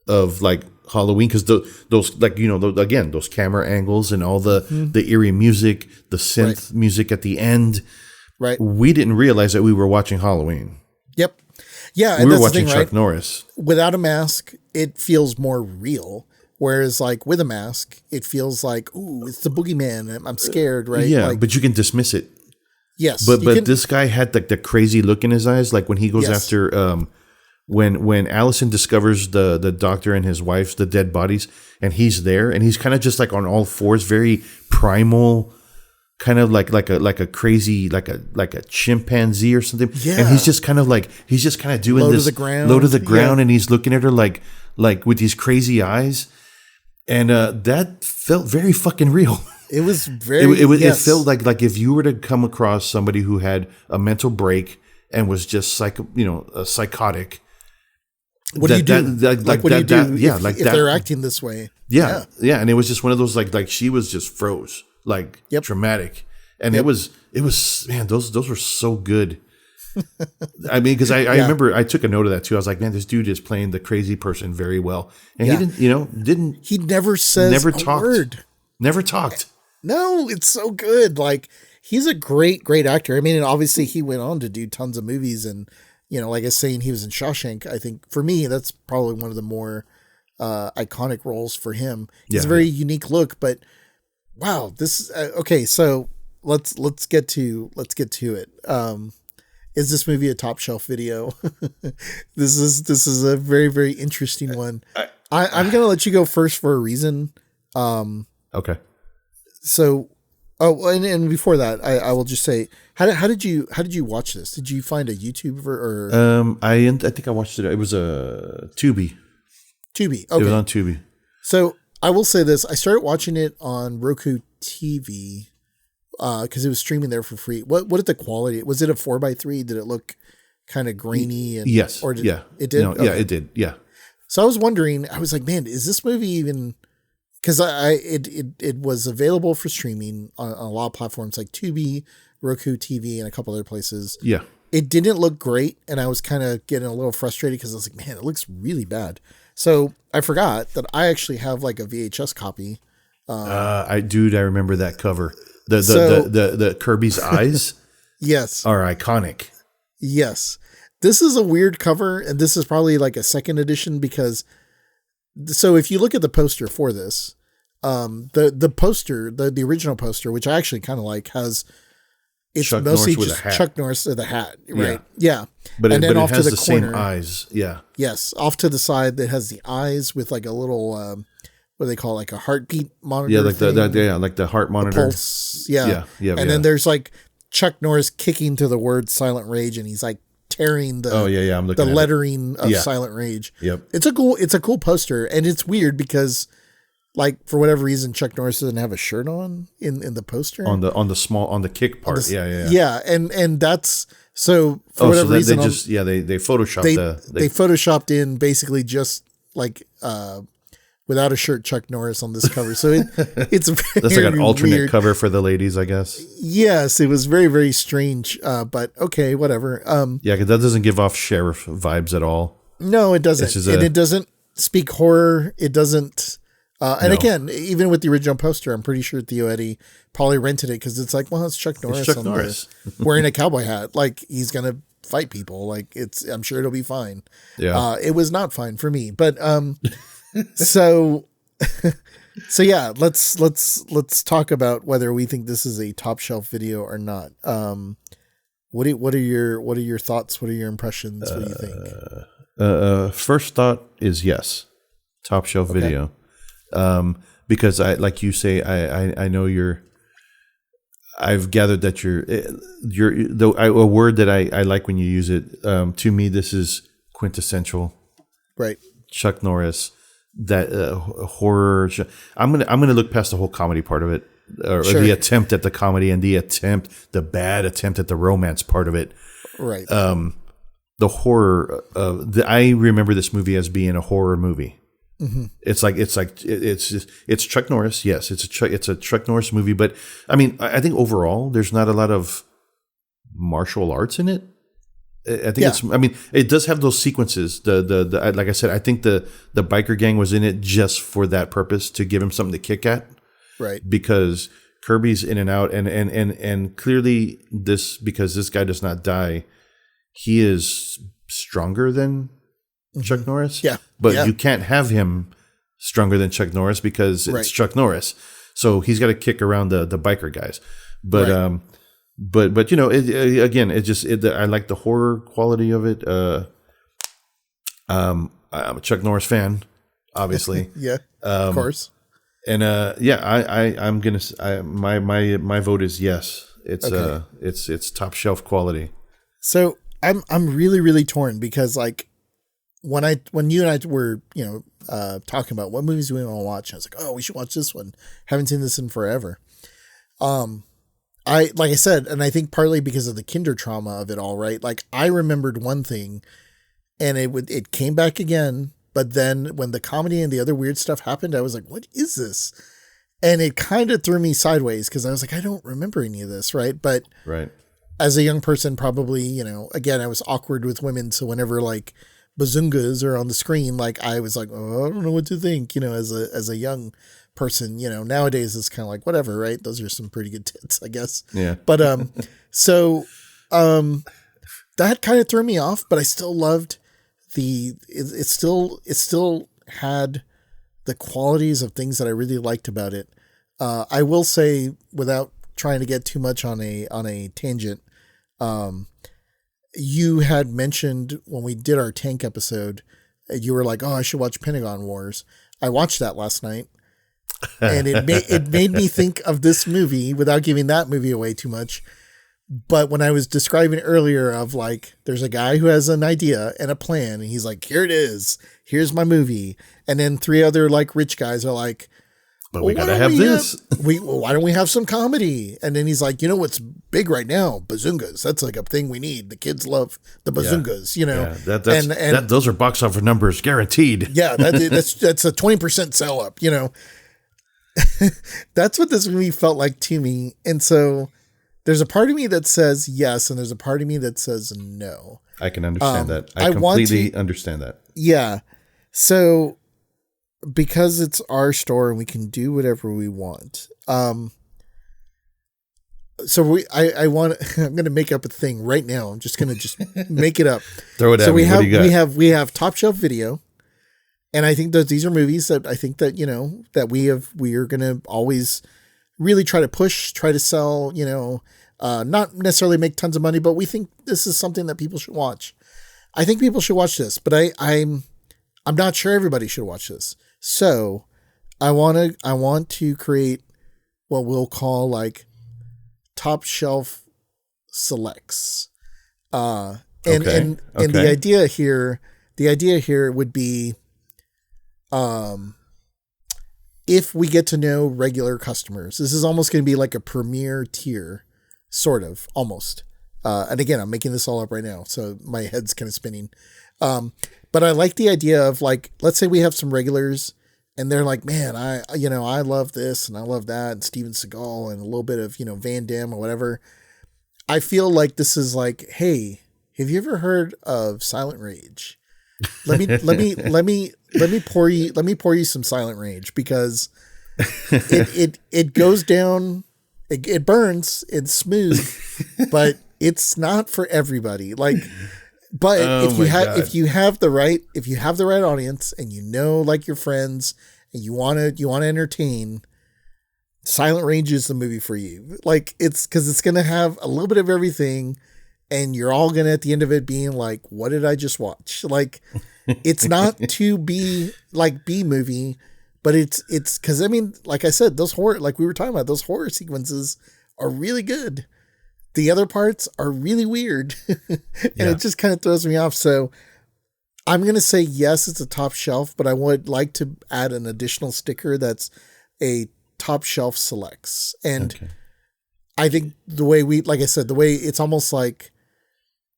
of like Halloween, because those like those camera angles and all the eerie music, the synth music at the end, right? We didn't realize that we were watching Halloween. Yep. Yeah, we were watching Chuck Norris. Without a mask, it feels more real. Whereas, like with a mask, it feels like, ooh, it's the boogeyman. I'm scared, right? Yeah, but you can dismiss it. Yes, but this guy had like the crazy look in his eyes, like when he goes after. When Allison discovers the doctor and his wife's the dead bodies, and he's there, and he's kind of just like on all fours, very primal, kind of like a crazy like a chimpanzee or something. Yeah, and he's just kind of doing low this to the ground. Low to the ground, and he's looking at her like with these crazy eyes, and that felt very fucking real. It was very. It felt like if you were to come across somebody who had a mental break and was just psychotic. What do you do? What do you do if they're acting this way? Yeah. And it was just one of those like she was just froze, dramatic. And it was man, those were so good. I mean, because I remember I took a note of that too. I was like, man, this dude is playing the crazy person very well. And he didn't. He never says a word. Never talked. No, it's so good. Like, he's a great, great actor. I mean, and obviously he went on to do tons of movies, and like I was saying, he was in Shawshank. I think for me, that's probably one of the more iconic roles for him. It's a very unique look, but wow, this is okay. So let's get to it. Is this movie a top shelf video? This is a very, very interesting one. I'm gonna let you go first for a reason. Okay. So, and before that, I will just say, how did you watch this? Did you find a YouTube or? I think I watched it. It was a Tubi. Tubi. Okay. It was on Tubi. So I will say this: I started watching it on Roku TV because it was streaming there for free. What did the quality? Was it a 4:3? Did it look kind of grainy? And yes. Or did, yeah. It did. No, okay. Yeah, it did. Yeah. So I was wondering. I was like, man, is this movie even because it was available for streaming on a lot of platforms like Tubi, Roku TV, and a couple other places. Yeah. It didn't look great, and I was kind of getting a little frustrated because I was like, man, it looks really bad. So I forgot that I actually have like a VHS copy. I remember that cover. The Kirby's eyes, yes, are iconic. Yes, this is a weird cover, and this is probably like a second edition because. So if you look at the poster for this, the poster, the original poster, which I actually kind of like, has. It's Chuck mostly Norris just Chuck Norris with a hat, right? Yeah. But it off has to the corner, same eyes. Yeah. Yes. Off to the side that has the eyes with like a little, what do they call it? Like a heartbeat monitor? Yeah. Like the heart monitor. The pulse. Yeah. And then there's like Chuck Norris kicking to the word Silent Rage, and he's like tearing the, I'm looking the at lettering of Yeah. Silent Rage. Yep. It's a cool poster, and it's weird because like for whatever reason, Chuck Norris doesn't have a shirt on in the poster on the kick part. Yeah. And that's so for whatever reason they photoshopped they photoshopped in basically just like without a shirt Chuck Norris on this cover. So it's very that's like an alternate weird cover for the ladies, I guess. Yes, it was very, very strange. But okay, whatever. Yeah, because that doesn't give off sheriff vibes at all. No, it doesn't. And it doesn't speak horror. It doesn't. Again, even with the original poster, I'm pretty sure Theo Eddie probably rented it because it's like, well, it's Chuck Norris, wearing a cowboy hat. Like he's gonna fight people. Like I'm sure it'll be fine. Yeah, it was not fine for me, but so yeah, let's talk about whether we think this is a top shelf video or not. What are your thoughts? What are your impressions? What do you think? First thought is yes, top shelf video. Because I, like you say, I know I've gathered that a word that I like when you use it. To me, this is quintessential, right? Chuck Norris, that horror. I'm gonna look past the whole comedy part of it, or the attempt at the comedy and the bad attempt at the romance part of it, right? The horror. I remember this movie as being a horror movie. Mm-hmm. It's Chuck Norris. Yes, it's a Chuck Norris movie. But I mean, I think overall there's not a lot of martial arts in it. I think it does have those sequences. The like I said, I think the biker gang was in it just for that purpose, to give him something to kick at. Right. Because Kirby's in and out, and clearly because this guy does not die, he is stronger than Chuck Norris. Yeah. But you can't have him stronger than Chuck Norris because it's Chuck Norris. So he's got to kick around the biker guys. But but you know, I like the horror quality of it. I'm a Chuck Norris fan, obviously. Yeah. Of course. And my vote is yes. It's top shelf quality. So I'm really, really torn because like when you and I were, talking about what movies we want to watch, I was like, oh, we should watch this one. Haven't seen this in forever. Like I said, and I think partly because of the kinder trauma of it all, right? Like I remembered one thing and it came back again. But then when the comedy and the other weird stuff happened, I was like, what is this? And it kind of threw me sideways because I was like, I don't remember any of this. Right. But as a young person, probably, again, I was awkward with women. So whenever like bazungas are on the screen, like I was like, oh, I don't know what to think, as a young person, nowadays it's kind of like, whatever, right? Those are some pretty good tits, I guess. Yeah. But, that kind of threw me off, but I still loved it still had the qualities of things that I really liked about it. I will say, without trying to get too much on a tangent, you had mentioned when we did our tank episode, you were like, oh, I should watch Pentagon Wars. I watched that last night and it made me think of this movie without giving that movie away too much. But when I was describing earlier of like, there's a guy who has an idea and a plan and he's like, here it is, here's my movie. And then three other like rich guys are like, but we gotta have this. Why don't we have some comedy? And then he's like, what's big right now? Bazungas. That's like a thing we need. The kids love the bazungas, Yeah, those are box office numbers guaranteed. Yeah, that's a 20% sell up, That's what this movie felt like to me. And so there's a part of me that says yes, and there's a part of me that says no. I can understand that. I completely understand that. Yeah. So because it's our store and we can do whatever we want. So I'm going to make up a thing right now. I'm just going to make it up. Throw it at me. What do you got? We have Top Shelf Video. And I think that these are movies that I think that, that we are going to always really try to sell, not necessarily make tons of money, but we think this is something that people should watch. I think people should watch this, but I'm not sure everybody should watch this. So I want to create what we'll call like Top Shelf Selects. And the idea here would be, if we get to know regular customers, this is almost going to be like a premier tier, sort of, almost. And again, I'm making this all up right now, so my head's kind of spinning. But I like the idea of like, let's say we have some regulars and they're like, man, I love this and I love that, and Steven Seagal and a little bit of, Van Damme or whatever. I feel like this is like, hey, have you ever heard of Silent Rage? Let me pour you some Silent Rage, because it goes down, it burns, it's smooth, but it's not for everybody. Like, but if you have the right audience and like your friends and you want to entertain, Silent Rage is the movie for you. Like, it's because it's going to have a little bit of everything. And you're all going to, at the end of it, being like, what did I just watch? Like, it's not to be like B movie, but it's because, I mean, like I said, those horror, like we were talking about, those horror sequences are really good. The other parts are really weird. And it just kind of throws me off. So I'm going to say, yes, it's a Top Shelf, but I would like to add an additional sticker that's a Top Shelf Selects. And I think the way it's almost like,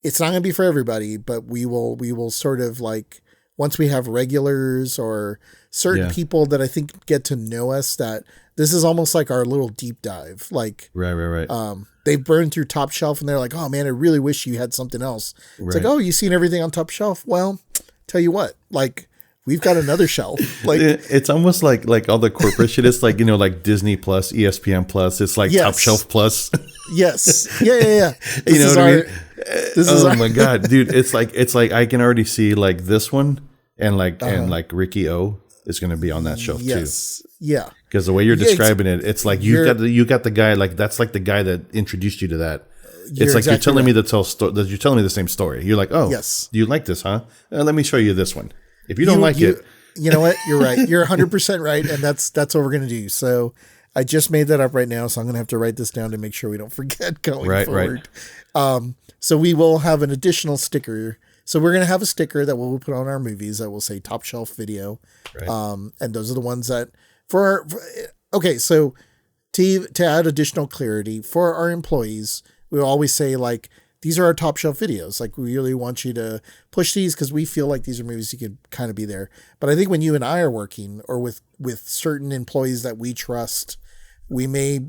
it's not going to be for everybody, but we will sort of like, once we have regulars or certain people that I think get to know us, that this is almost like our little deep dive. Like, right. They've burned through Top Shelf and they're like, oh man, I really wish you had something else. It's like, oh, you seen everything on Top Shelf? Well, tell you what, like, we've got another shelf. Like, it's almost like all the corporate shit. It's like, like Disney Plus, ESPN Plus. It's like Top Shelf Plus. Yes. Yeah. You know what I mean? Oh my God, dude. It's like I can already see like this one and like Ricky O is going to be on that shelf too. Yeah. Because the way you're describing it's like you got the guy, like that's like the guy that introduced you to that. It's like you're telling me you're telling me the same story. You're like, oh, yes, you like this, huh? Let me show you this one. If you don't like it, you know what? You're right. You're 100% right, and that's what we're gonna do. So I just made that up right now, so I'm gonna have to write this down to make sure we don't forget going forward. Right. So we will have an additional sticker. So we're gonna have a sticker that we'll put on our movies that will say Top Shelf Video, and those are the ones that So to add additional clarity for our employees, we always say like, these are our Top Shelf videos. Like, we really want you to push these because we feel like these are movies you could kind of be there. But I think when you and I are working, or with certain employees that we trust, we may,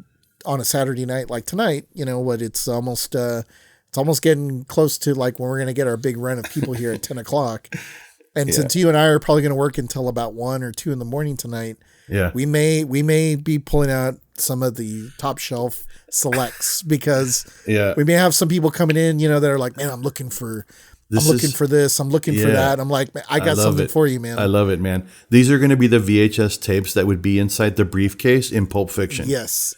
on a Saturday night like tonight, it's almost getting close to like when we're going to get our big run of people here at 10 o'clock. And since you and I are probably going to work until about 1 or 2 in the morning tonight, we may be pulling out some of the Top Shelf Selects, because we may have some people coming in, that are like, man, I'm looking for this, I'm looking for that. I'm like, I got something for you, man. I love it, man. These are going to be the VHS tapes that would be inside the briefcase in Pulp Fiction. Yes.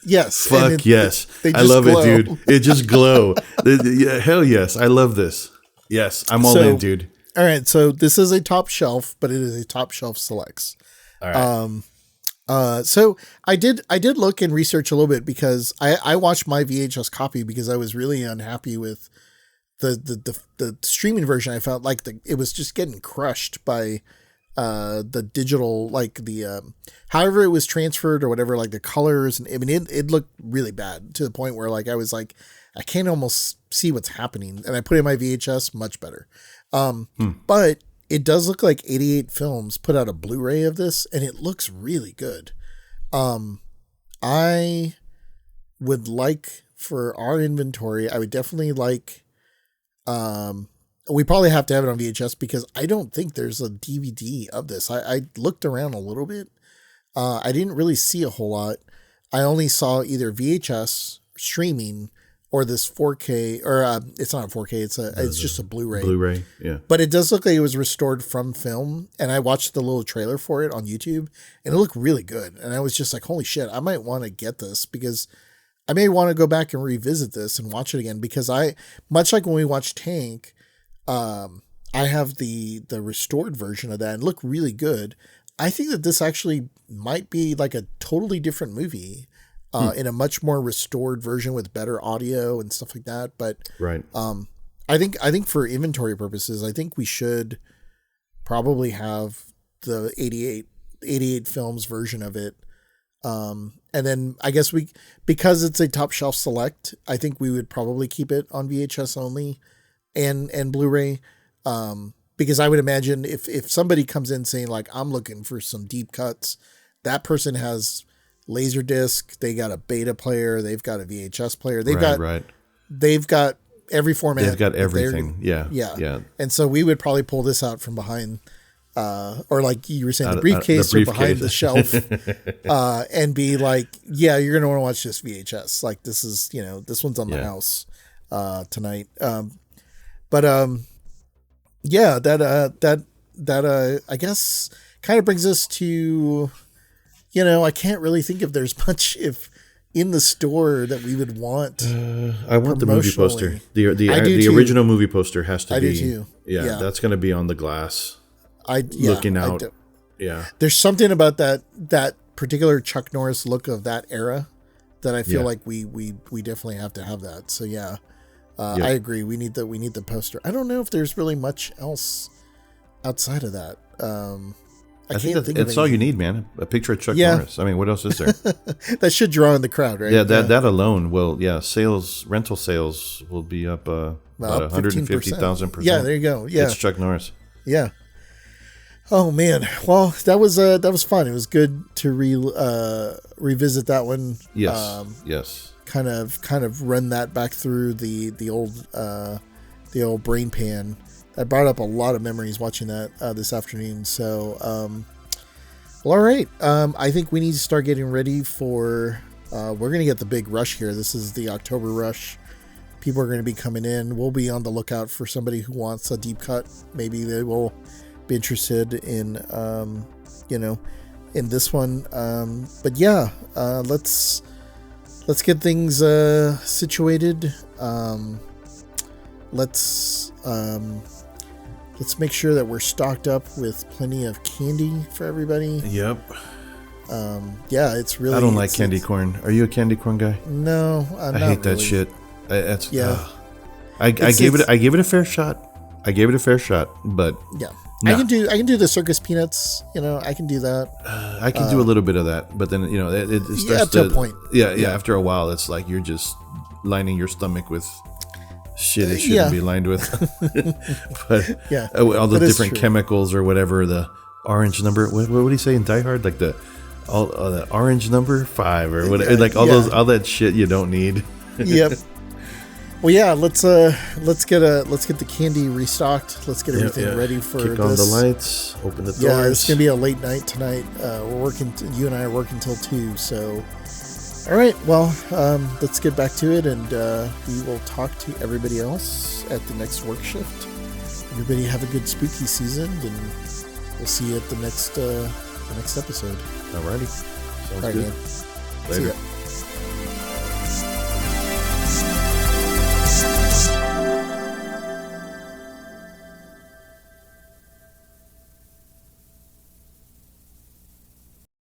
Fuck yes. I love it, dude. It just glow. Hell yes. I love this. Yes. I'm all in, dude. All right. So this is a Top Shelf, but it is a Top Shelf Selects. All right. So I did look and research a little bit, because I watched my VHS copy because I was really unhappy with the streaming version. I felt like it was just getting crushed by the digital, like however it was transferred or whatever, like the colors, and I mean it looked really bad, to the point where like I was like, I can't almost see what's happening. And I put in my VHS, much better. But it does look like 88 Films put out a Blu-ray of this, and it looks really good. I would like for our inventory, I would definitely like, we probably have to have it on VHS because I don't think there's a DVD of this. I looked around a little bit. I didn't really see a whole lot. I only saw either VHS streaming or this 4K, or it's not a 4K. It's just a Blu-ray. Blu-ray, yeah. But it does look like it was restored from film, and I watched the little trailer for it on YouTube, and it looked really good. And I was just like, holy shit, I might want to get this because I may want to go back and revisit this and watch it again because much like when we watched Tank, I have the restored version of that and look really good. I think that this actually might be like a totally different movie. In a much more restored version with better audio and stuff like that. But right. I think for inventory purposes, I think we should probably have the 88 films version of it. And then I guess because it's a top shelf select, I think we would probably keep it on VHS only and Blu-ray. Because I would imagine if somebody comes in saying like, I'm looking for some deep cuts, that person has Laserdisc, they got a beta player, they've got a VHS player, they've got every format, they've got everything. Yeah. And so we would probably pull this out from behind, or like you were saying, the briefcase or behind the shelf, and be like, yeah, you're gonna want to watch this VHS. Like this is, this one's on the house tonight. Yeah, that I guess kind of brings us to. I can't really think if there's much in the store that we would want. I want the movie poster. The original movie poster has to be. I do too. Yeah, that's going to be on the glass. Looking out. Yeah. There's something about that particular Chuck Norris look of that era that I feel like we definitely have to have that. So yeah, I agree. We need the poster. I don't know if there's really much else outside of that. I think that's all you need, man. A picture of Chuck Norris. I mean, what else is there? That should draw in the crowd, right? Yeah, that alone will. Yeah, rental sales will be up about 150,000%. Yeah, there you go. Yeah, it's Chuck Norris. Yeah. Oh man, well that was fun. It was good to revisit that one. Yes. Yes. Kind of run that back through the old brain pan. I brought up a lot of memories watching that this afternoon. So, well, all right. I think we need to start getting ready for. We're going to get the big rush here. This is the October rush. People are going to be coming in. We'll be on the lookout for somebody who wants a deep cut. Maybe they will be interested in, in this one. But yeah, let's get things situated. Let's make sure that we're stocked up with plenty of candy for everybody. Yep. Yeah, it's really. I don't like candy corn. Are you a candy corn guy? No, I hate that shit. I gave it a fair shot. But yeah, no. I can do the circus peanuts. I can do that. I can do a little bit of that, but then it starts up to a point. Yeah. After a while, it's like you're just lining your stomach with. Shit, it shouldn't be lined with. But all the different chemicals or whatever, the orange number. What would he say in Die Hard? Like the orange number 5 or whatever. Like all that shit you don't need. Yep. Well, yeah. Let's get the candy restocked. Let's get everything ready for Kick on the lights. Open the doors. Yeah, it's gonna be a late night tonight. We're working. You and I are working till 2. So. All right, well, let's get back to it, and we will talk to everybody else at the next work shift. Everybody have a good spooky season, and we'll see you at the next episode. Alrighty. Sounds good. Man. Later. See ya.